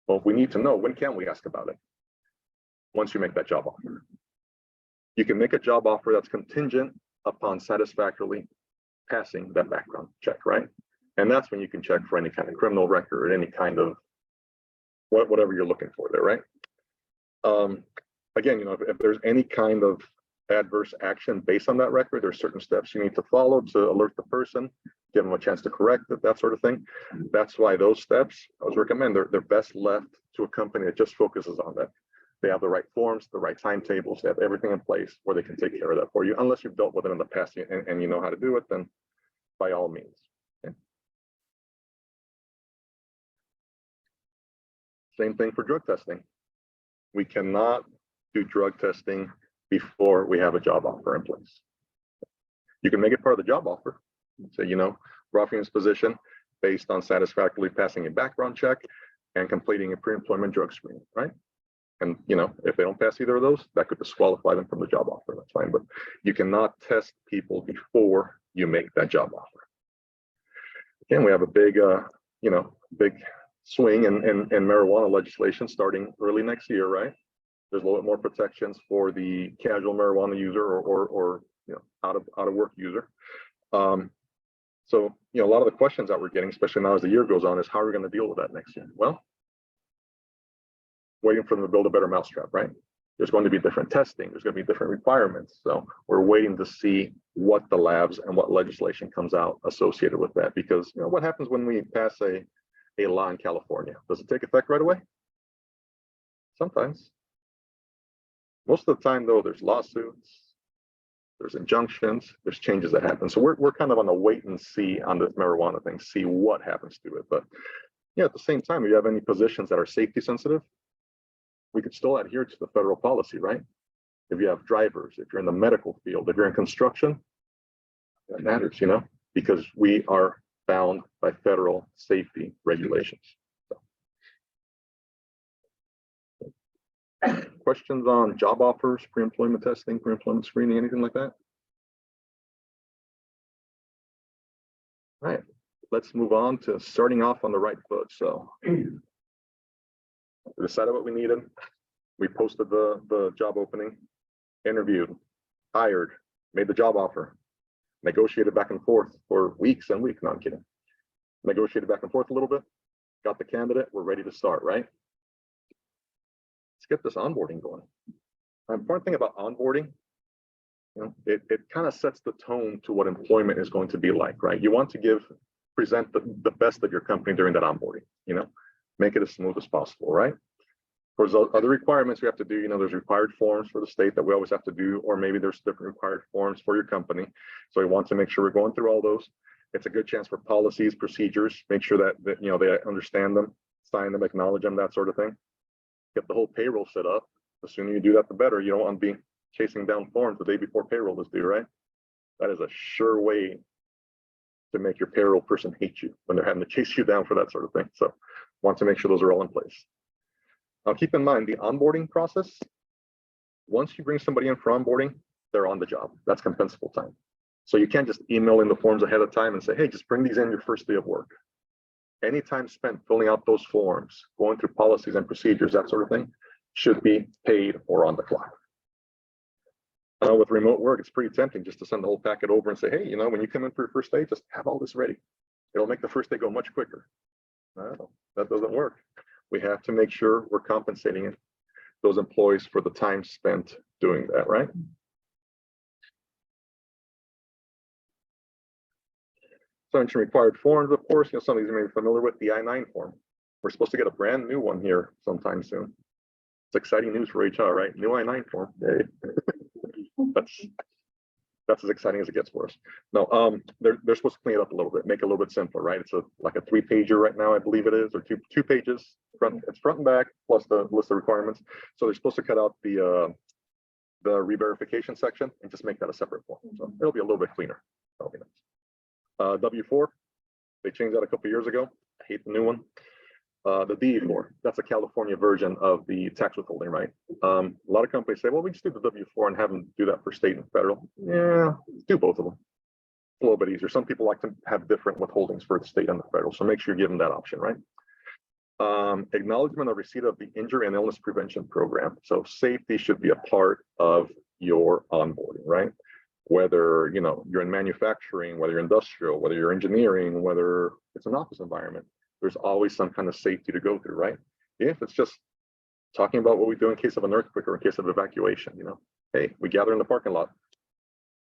Well, we need to know, when can we ask about it? Once you make that job offer. You can make a job offer that's contingent upon satisfactorily passing that background check, right? And that's when you can check for any kind of criminal record, any kind of whatever you're looking for there, right? Again, if there's any kind of adverse action based on that record, there's certain steps you need to follow to alert the person, give them a chance to correct it, that sort of thing. That's why those steps, I would recommend, they're best left to a company that just focuses on that. They have the right forms, the right timetables, they have everything in place where they can take care of that for you. Unless you've dealt with it in the past and you know how to do it, then by all means. Okay. Same thing for drug testing. We cannot do drug testing before we have a job offer in place. You can make it part of the job offer. So, we're offering this position based on satisfactorily passing a background check and completing a pre-employment drug screening, right? And, if they don't pass either of those, that could disqualify them from the job offer. That's fine, but you cannot test people before you make that job offer. Again, we have a big, big swing in marijuana legislation starting early next year, right? There's a little bit more protections for the casual marijuana user or out of work user. So, a lot of the questions that we're getting, especially now as the year goes on, is how are we going to deal with that next year? Well, waiting for them to build a better mousetrap, right? There's going to be different testing. There's going to be different requirements. So we're waiting to see what the labs and what legislation comes out associated with that. Because what happens when we pass a law in California? Does it take effect right away? Sometimes. Most of the time, though, there's lawsuits, there's injunctions, there's changes that happen. So we're kind of on a wait and see on this marijuana thing, see what happens to it. But at the same time, if you have any positions that are safety sensitive, we could still adhere to the federal policy, right? If you have drivers, if you're in the medical field, if you're in construction, that matters, because we are bound by federal safety regulations. So. Questions on job offers, pre-employment testing, pre-employment screening, anything like that? All right, let's move on to starting off on the right foot. So we decided what we needed. We posted the job opening, interviewed, hired, made the job offer, negotiated back and forth for weeks and weeks. No, I'm kidding. Negotiated back and forth a little bit, got the candidate, we're ready to start, right? Let's get this onboarding going. The important thing about onboarding, it kind of sets the tone to what employment is going to be like, right? You want to present the best of your company during that onboarding, make it as smooth as possible, right? There's other requirements we have to do. There's required forms for the state that we always have to do, or maybe there's different required forms for your company. So we want to make sure we're going through all those. It's a good chance for policies, procedures, make sure that they understand them, sign them, acknowledge them, that sort of thing. Get the whole payroll set up. The sooner you do that, the better. You don't want to be chasing down forms the day before payroll is due, right? That is a sure way to make your payroll person hate you when they're having to chase you down for that sort of thing. So want to make sure those are all in place. Now keep in mind the onboarding process. Once you bring somebody in for onboarding, they're on the job. That's compensable time. So you can't just email in the forms ahead of time and say, hey, just bring these in your first day of work. Any time spent filling out those forms, going through policies and procedures, that sort of thing, should be paid or on the clock. With remote work, it's pretty tempting just to send the whole packet over and say, hey, when you come in for your first day, just have all this ready. It'll make the first day go much quicker. No, that doesn't work. We have to make sure we're compensating those employees for the time spent doing that, right? Some required forms, of course, some of these you may be familiar with the I-9 form. We're supposed to get a brand new one here sometime soon. It's exciting news for HR, right? New I-9 form. Hey. That's as exciting as it gets for us. No, they're supposed to clean it up a little bit, make it a little bit simpler, right? It's like a 3-pager right now, I believe it is, or two pages. It's front and back plus the list of requirements. So they're supposed to cut out the re-verification section and just make that a separate form. So it'll be a little bit cleaner. That'll be nice. W-4, they changed that a couple years ago. I hate the new one. The DE4, that's a California version of the tax withholding, right? A lot of companies say, well, we just do the W-4 and have them do that for state and federal. Yeah, do both of them. A little bit easier. Some people like to have different withholdings for the state and the federal, so make sure you give them that option, right? Acknowledgement of receipt of the injury and illness prevention program. So safety should be a part of your onboarding, right? Whether you're in manufacturing, whether you're industrial, whether you're engineering, whether it's an office environment, there's always some kind of safety to go through, right? If it's just talking about what we do in case of an earthquake or in case of evacuation, hey, we gather in the parking lot,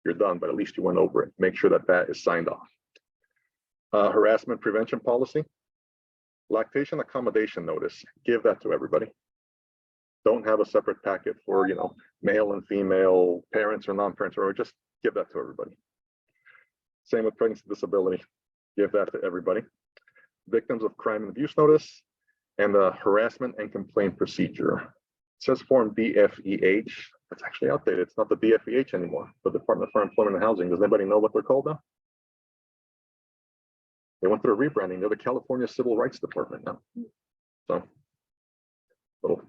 you're done, but at least you went over it. Make sure that that is signed off. Harassment prevention policy, lactation accommodation notice, give that to everybody. Don't have a separate packet for, male and female, parents or non-parents, or just give that to everybody. Same with pregnancy disability, give that to everybody. Victims of crime and abuse notice, and the harassment and complaint procedure. It says form DFEH. It's actually outdated. It's not the DFEH anymore, the Department for Employment and Housing. Does anybody know what they're called now? They went through a rebranding. They're the California Civil Rights Department now. So, little.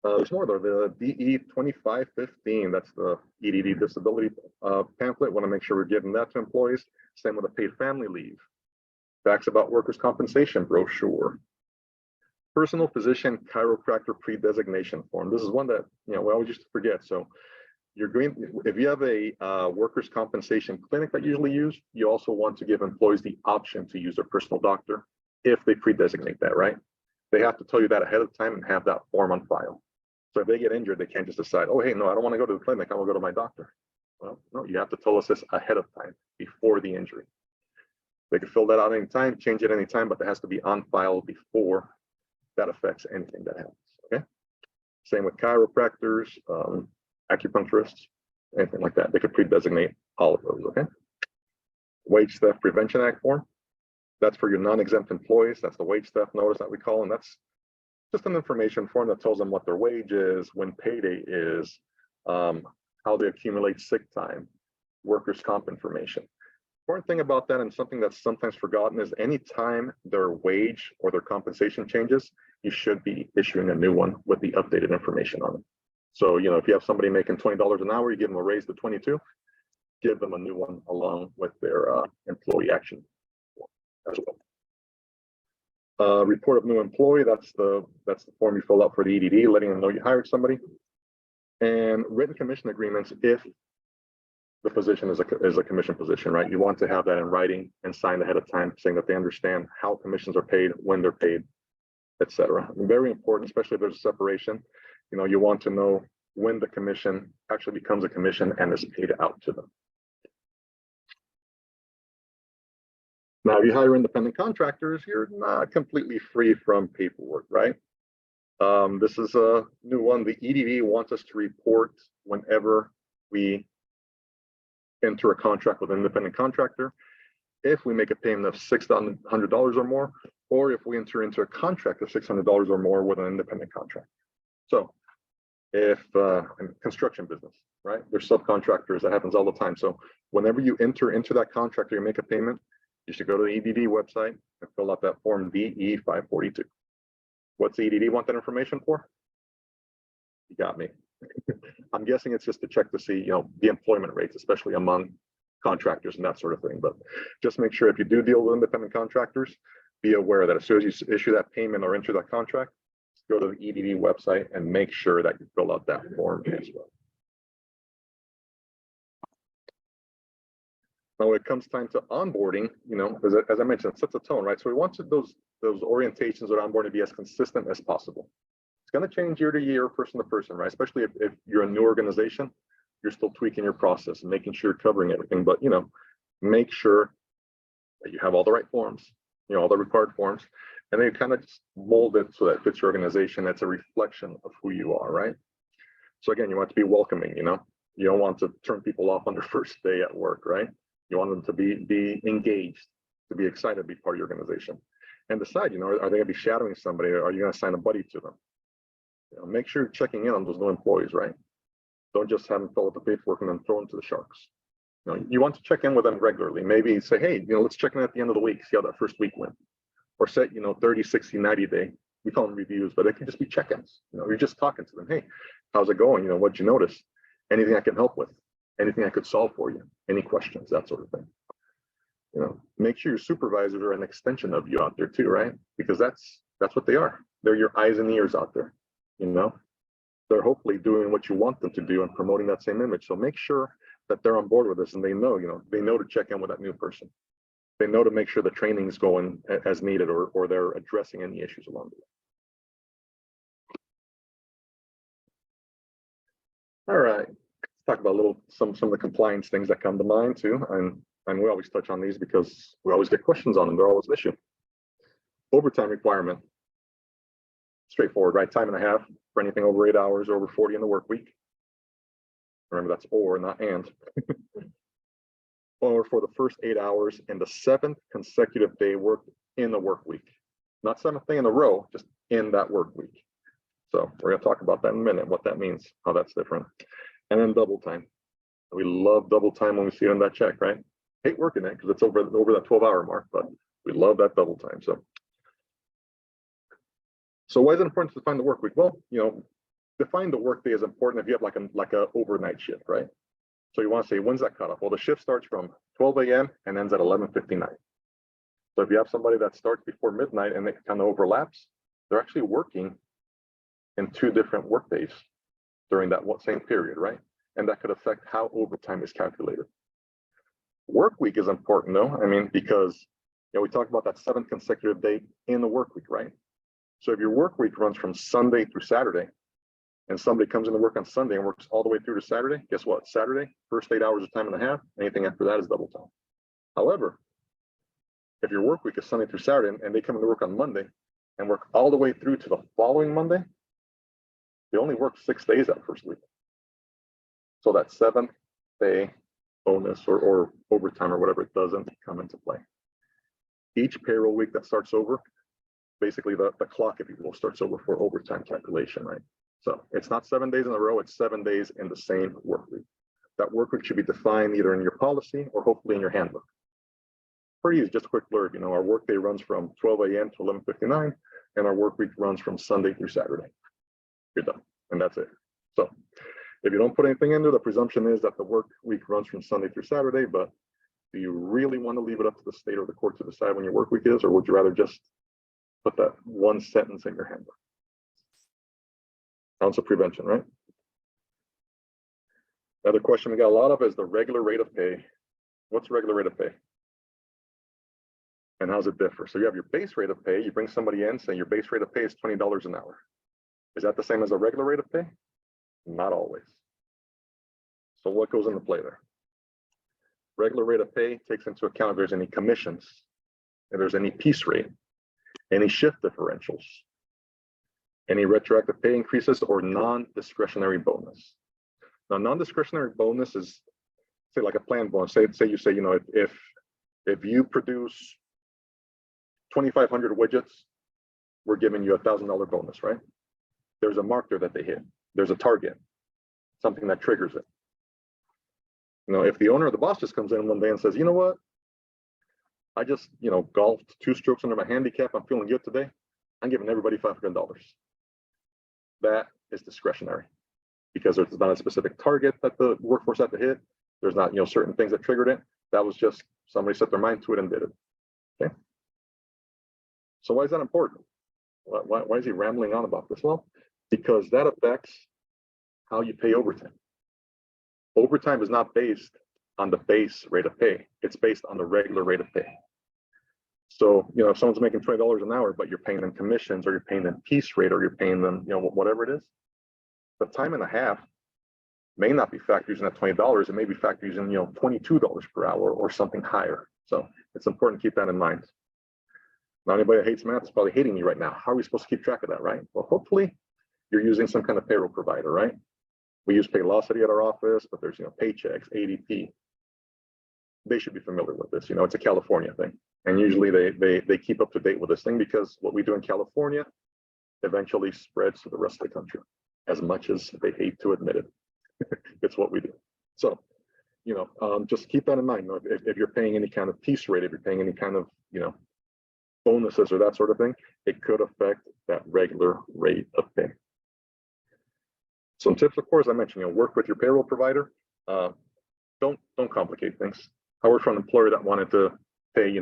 There's more though. The DE 2515. That's the EDD disability pamphlet. Want to make sure we're giving that to employees. Same with the paid family leave. Facts about workers' compensation brochure. Personal physician chiropractor pre-designation form. This is one that we always used to forget. So you're going, if you have a workers' compensation clinic that you usually use, you also want to give employees the option to use their personal doctor if they pre-designate that, right? They have to tell you that ahead of time and have that form on file. So if they get injured, they can't just decide, oh, hey, no, I don't want to go to the clinic. I want to go to my doctor. Well, no, you have to tell us this ahead of time before the injury. They can fill that out anytime, change it anytime, but that has to be on file before that affects anything that happens. Okay. Same with chiropractors, acupuncturists, anything like that. They could pre-designate all of those. Okay. Wage Theft Prevention Act form. That's for your non-exempt employees. That's the wage theft notice that we call, and that's just an information form that tells them what their wage is, when payday is, how they accumulate sick time, workers' comp information. Important thing about that, and something that's sometimes forgotten, is anytime their wage or their compensation changes, you should be issuing a new one with the updated information on it. So, if you have somebody making $20 an hour, you give them a raise to 22, give them a new one along with their employee action as well. Report of new employee, that's the form you fill out for the EDD, letting them know you hired somebody. And written commission agreements if the position is a commission position, right? You want to have that in writing and signed ahead of time, saying that they understand how commissions are paid, when they're paid, etc. Very important, especially if there's a separation. You want to know when the commission actually becomes a commission and is paid out to them. Now, if you hire independent contractors, you're not completely free from paperwork, right? This is a new one. The EDD wants us to report whenever we enter a contract with an independent contractor, if we make a payment of $600 or more, or if we enter into a contract of $600 or more with an independent contractor. So if in construction business, right, there's subcontractors, that happens all the time. So whenever you enter into that contract or you make a payment, you should go to the EDD website and fill out that form DE 542. What's the EDD want that information for? You got me. I'm guessing it's just to check to see, the employment rates, especially among contractors and that sort of thing. But just make sure if you do deal with independent contractors, be aware that as soon as you issue that payment or enter that contract, go to the EDD website and make sure that you fill out that form as well. Now, when it comes time to onboarding, as I mentioned, it sets a tone, right? So we want those orientations with onboarding to be as consistent as possible. It's going to change year to year, person to person, right? Especially if you're a new organization, you're still tweaking your process and making sure you're covering everything. But, make sure that you have all the right forms, all the required forms, and then you kind of just mold it so that it fits your organization. That's a reflection of who you are, right? So again, you want to be welcoming, you don't want to turn people off on their first day at work, right? You want them to be engaged, to be excited to be part of your organization. And decide, are they going to be shadowing somebody, or are you going to assign a buddy to them? Make sure you're checking in on those new employees, right? Don't just have them fill out the paperwork and then throw them to the sharks. You want to check in with them regularly. Maybe say, hey, let's check in at the end of the week, see how that first week went. Or set, 30, 60, 90 day, we call them reviews, but it can just be check-ins. You're just talking to them. Hey, how's it going? What'd you notice? Anything I can help with? Anything I could solve for you? Any questions? That sort of thing. Make sure your supervisors are an extension of you out there too, right? Because that's what they are. They're your eyes and ears out there. they're hopefully doing what you want them to do and promoting that same image. So make sure that they're on board with this and they know, they know to check in with that new person. They know to make sure the training is going as needed, or they're addressing any issues along the way. All right, let's talk about some of the compliance things that come to mind too. And we always touch on these because we always get questions on them. They're always an issue. Overtime requirement. Straightforward, right? Time and a half for anything over 8 hours, over 40 in the work week. Remember, that's or, not and. Or for the first 8 hours in the 7th consecutive day worked in the work week. Not 7th day in a row, just in that work week. So we're going to talk about that in a minute, what that means, how that's different. And then double time. We love double time when we see it in that check, right? Hate working it because it's over that 12-hour mark, but we love that double time. So why is it important to define the work week? Well, define the work day is important if you have like a overnight shift, right? So you want to say, when's that cutoff? Well, the shift starts from 12 a.m. and ends at 11:59. So if you have somebody that starts before midnight and it kind of overlaps, they're actually working in 2 different work days during that same period, right? And that could affect how overtime is calculated. Work week is important though. I mean, because we talked about that 7th consecutive day in the work week, right? So if your work week runs from Sunday through Saturday, and somebody comes into work on Sunday and works all the way through to Saturday, guess what? Saturday, first 8 hours of time and a half, anything after that is double time. However, if your work week is Sunday through Saturday and they come into work on Monday and work all the way through to the following Monday, they only work 6 days that first week. So that 7th day bonus or overtime or whatever, it doesn't come into play. Each payroll week that starts over, basically the clock, if you will, starts over for overtime calculation, right? So it's not 7 days in a row, it's 7 days in the same work week. That work week should be defined either in your policy or hopefully in your handbook. Pretty easy, just a quick blurb. Our work day runs from 12 a.m. to 11:59, and our work week runs from Sunday through Saturday. You're done, and that's it. So if you don't put anything in there, the presumption is that the work week runs from Sunday through Saturday, but do you really want to leave it up to the state or the court to decide when your work week is, or would you rather just put that one sentence in your handbook? Ounce of prevention, right? Another question we got a lot of is the regular rate of pay. What's the regular rate of pay? And how does it differ? So you have your base rate of pay. You bring somebody in, say your base rate of pay is $20 an hour. Is that the same as a regular rate of pay? Not always. So what goes into play there? Regular rate of pay takes into account if there's any commissions, if there's any piece rate, any shift differentials, any retroactive pay increases, or non-discretionary bonus. Now, non-discretionary bonus is, say, like a planned bonus. Say you say, if you produce 2,500 widgets, we're giving you $1,000 bonus, right? There's a mark there that they hit. There's a target, something that triggers it. If the owner or the boss just comes in one day and says, you know what, I just, golfed 2 strokes under my handicap, I'm feeling good today, I'm giving everybody $500. That is discretionary because there's not a specific target that the workforce had to hit. There's not, certain things that triggered it. That was just somebody set their mind to it and did it. Okay. So why is that important? Why is he rambling on about this? Well, because that affects how you pay overtime. Overtime is not based on the base rate of pay. It's based on the regular rate of pay. So, if someone's making $20 an hour, but you're paying them commissions or you're paying them piece rate or you're paying them, whatever it is, the time and a half may not be factored using that $20. It may be factored using, $22 per hour or something higher. So it's important to keep that in mind. Now, anybody that hates math is probably hating me right now. How are we supposed to keep track of that, right? Well, hopefully you're using some kind of payroll provider, right? We use Paylocity at our office, but there's, Paychecks, ADP. They should be familiar with this. It's a California thing. And usually they keep up to date with this thing because what we do in California eventually spreads to the rest of the country, as much as they hate to admit it. It's what we do. So, just keep that in mind. If you're paying any kind of piece rate, if you're paying any kind of, bonuses or that sort of thing, it could affect that regular rate of pay. Some tips, of course, I mentioned, work with your payroll provider. Don't complicate things. I worked for an employer that wanted to pay,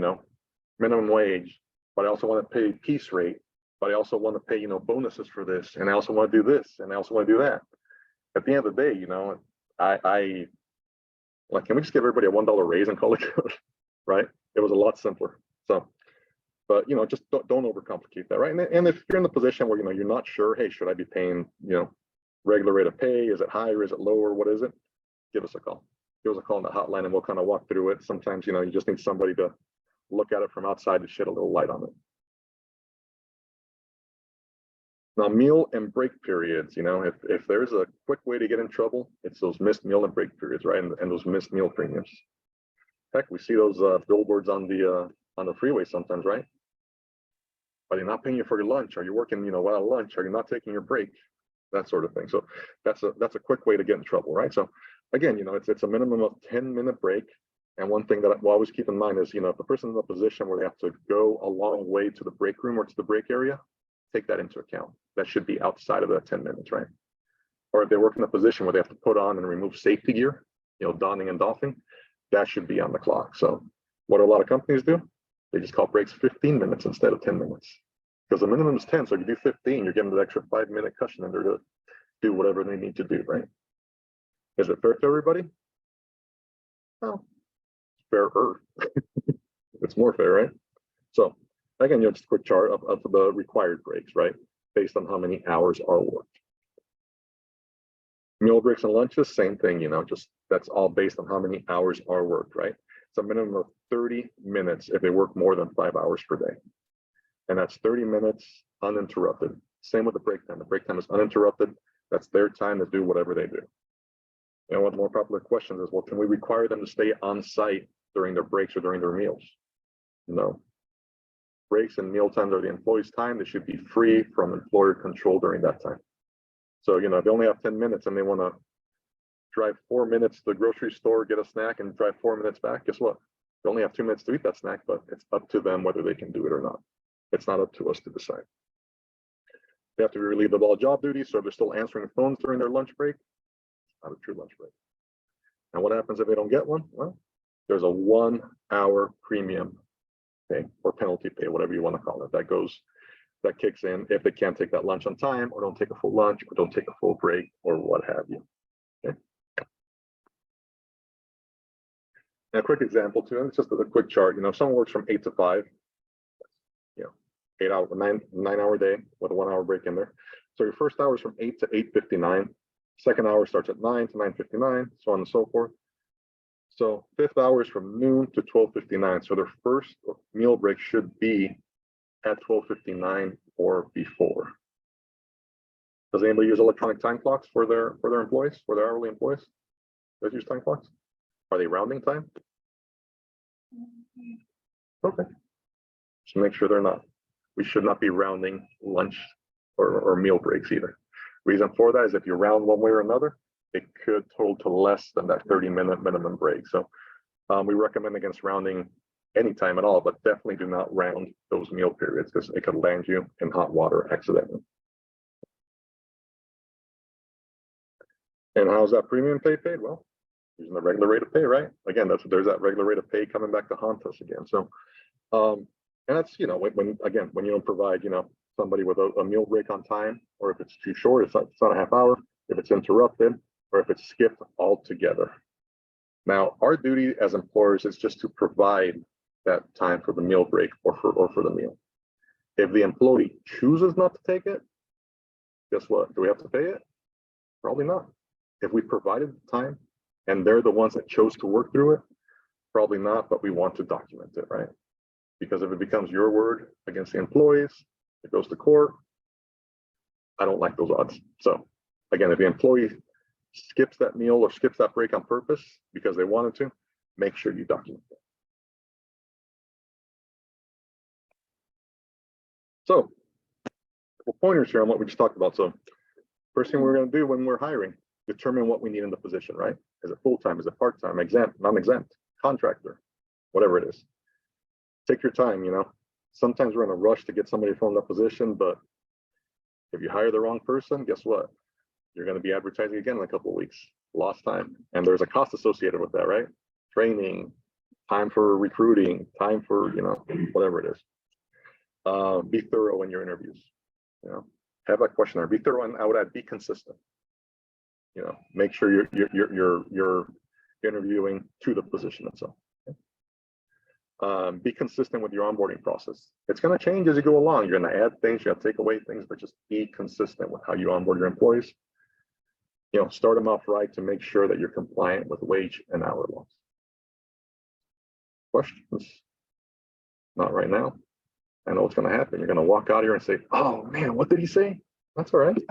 minimum wage, but I also want to pay piece rate but I also want to pay, bonuses for this, and I also want to do this, and I also want to do that. At the end of the day, I like, can we just give everybody a $1 raise and call it good, right? It was a lot simpler. So, but just don't overcomplicate that, right? And if you're in the position where you're not sure, hey, should I be paying regular rate of pay? Is it higher? Is it lower? What is it? Give us a call. Give us a call on the hotline, and we'll kind of walk through it. Sometimes you just need somebody to look at it from outside to shed a little light on it. Now, meal and break periods, if there's a quick way to get in trouble, it's those missed meal and break periods, right? And those missed meal premiums. Heck, we see those billboards on the freeway sometimes, right? Are they not paying you for your lunch? Are you working, while lunch? Are you not taking your break? That sort of thing. So that's a quick way to get in trouble, right? So again, it's a minimum of 10-minute break. And one thing that we'll always keep in mind is, if the person's in a position where they have to go a long way to the break room or to the break area, take that into account. That should be outside of that 10 minutes, right? Or if they work in a position where they have to put on and remove safety gear, donning and doffing, that should be on the clock. So what a lot of companies do, they just call breaks 15 minutes instead of 10 minutes. Because the minimum is 10, so if you do 15, you're getting the extra 5-minute cushion in there to do whatever they need to do, right? Is it fair to everybody? Well, fairer. It's more fair, right? So again, just a quick chart of the required breaks, right? Based on how many hours are worked. Meal breaks and lunches, same thing, just that's all based on how many hours are worked, right? It's a minimum of 30 minutes if they work more than 5 hours per day. And that's 30 minutes uninterrupted. Same with the break time. The break time is uninterrupted. That's their time to do whatever they do. And one of the more popular questions is, well, can we require them to stay on site during their breaks or during their meals? No. Breaks and meal times are the employee's time. They should be free from employer control during that time. So, if they only have 10 minutes and they want to drive 4 minutes to the grocery store, get a snack, and drive 4 minutes back, guess what? They only have 2 minutes to eat that snack, but it's up to them whether they can do it or not. It's not up to us to decide. They have to be relieved of all job duties, so if they're still answering phones during their lunch break, it's not a true lunch break. And what happens if they don't get one? Well, there's a 1 hour premium pay or penalty pay, whatever you want to call it. That kicks in if they can't take that lunch on time, or don't take a full lunch, or don't take a full break, or what have you. Okay. And a quick example too, and it's just a quick chart. If someone works from 8 to 5, 9-hour day with a 1 hour break in there. So your first hour is from 8 to 8:59. Second hour starts at 9 to 9:59, so on and so forth. So fifth hour is from noon to 12:59. So their first meal break should be at 12:59 or before. Does anybody use electronic time clocks for their employees, for their hourly employees? Does use time clocks? Are they rounding time? Okay. So make sure they're not. We should not be rounding lunch or meal breaks either. Reason for that is if you round one way or another, it could total to less than that 30-minute minimum break. So we recommend against rounding any time at all, but definitely do not round those meal periods because it could land you in hot water accidentally. And how's that premium pay paid? Well, using the regular rate of pay, right? Again, there's that regular rate of pay coming back to haunt us again. So, and that's, when you don't provide, somebody with a meal break on time, or if it's too short, it's not a half hour, if it's interrupted, or if it's skipped altogether. Now, our duty as employers is just to provide that time for the meal break or for the meal. If the employee chooses not to take it, guess what? Do we have to pay it? Probably not. If we provided the time and they're the ones that chose to work through it, probably not, but we want to document it, right? Because if it becomes your word against the employees, it goes to court. I don't like those odds. So again, if the employee skips that meal or skips that break on purpose because they wanted to, make sure you document it. So, a couple pointers here on what we just talked about. So first thing we're going to do when we're hiring, determine what we need in the position, right? Is it full-time? Is it part-time? Exempt, non-exempt, contractor, whatever it is. Take your time, Sometimes we're in a rush to get somebody from the position, but if you hire the wrong person, guess what? You're going to be advertising again in a couple of weeks. Lost time. And there's a cost associated with that, right? Training, time for recruiting, time for, whatever it is. Be thorough in your interviews. You know, have that questionnaire. Be thorough, and I would add, be consistent. You know, make sure you're interviewing to the position itself. Be consistent with your onboarding process. It's going to change as you go along. You're going to add things, you're going to take away things, but just be consistent with how you onboard your employees. You know, start them off right to make sure that you're compliant with wage and hour laws. Questions? Not right now. I know what's going to happen. You're going to walk out here and say, "Oh man, what did he say?" That's all right.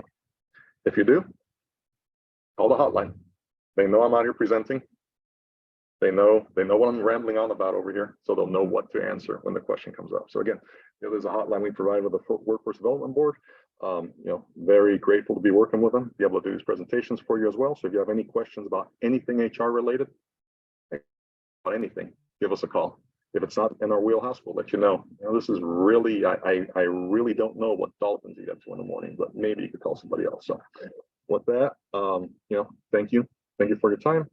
If you do, call the hotline. They know I'm out here presenting. They know what I'm rambling on about over here, so they'll know what to answer when the question comes up. So again, you know, there's a hotline we provide with the Workforce Development Board. You know, very grateful to be working with them, be able to do these presentations for you as well. So if you have any questions about anything HR related, about anything, give us a call. If it's not in our wheelhouse, we'll let you know. You know, this is really, I really don't know what dolphins eat at 2 in the morning, but maybe you could call somebody else. So with that, you know, thank you for your time.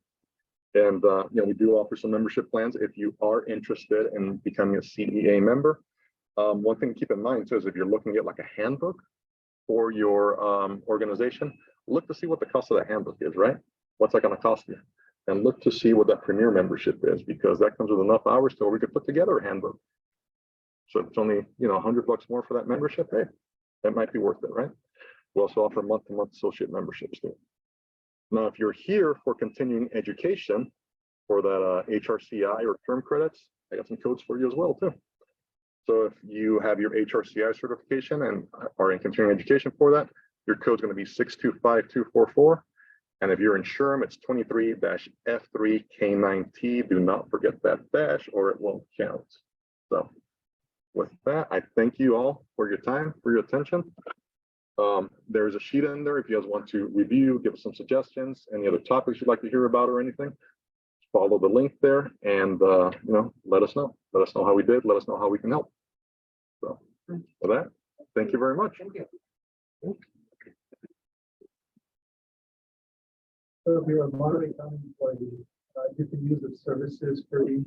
And you know, we do offer some membership plans if you are interested in becoming a CEA member. One thing to keep in mind too is if you're looking at like a handbook for your organization, look to see what the cost of that handbook is, right? What's that going to cost you? And look to see what that premier membership is, because that comes with enough hours to where we could put together a handbook. So if it's only, you know, $100 more for that membership, hey, that might be worth it, right? We also offer month-to-month associate memberships too. Now, if you're here for continuing education for that HRCI or term credits, I got some codes for you as well too. So if you have your HRCI certification and are in continuing education for that, your code is going to be 625244. And if you're in SHRM, it's 23-F3K9T. Do not forget that dash or it won't count. So with that, I thank you all for your time, for your attention. There's a sheet in there if you guys want to review, give us some suggestions, any other topics you'd like to hear about or anything. Follow the link there and you know, let us know. Let us know how we did. Let us know how we can help. So for that, thank you very much. So if you're a moderate county employee, you can use the services free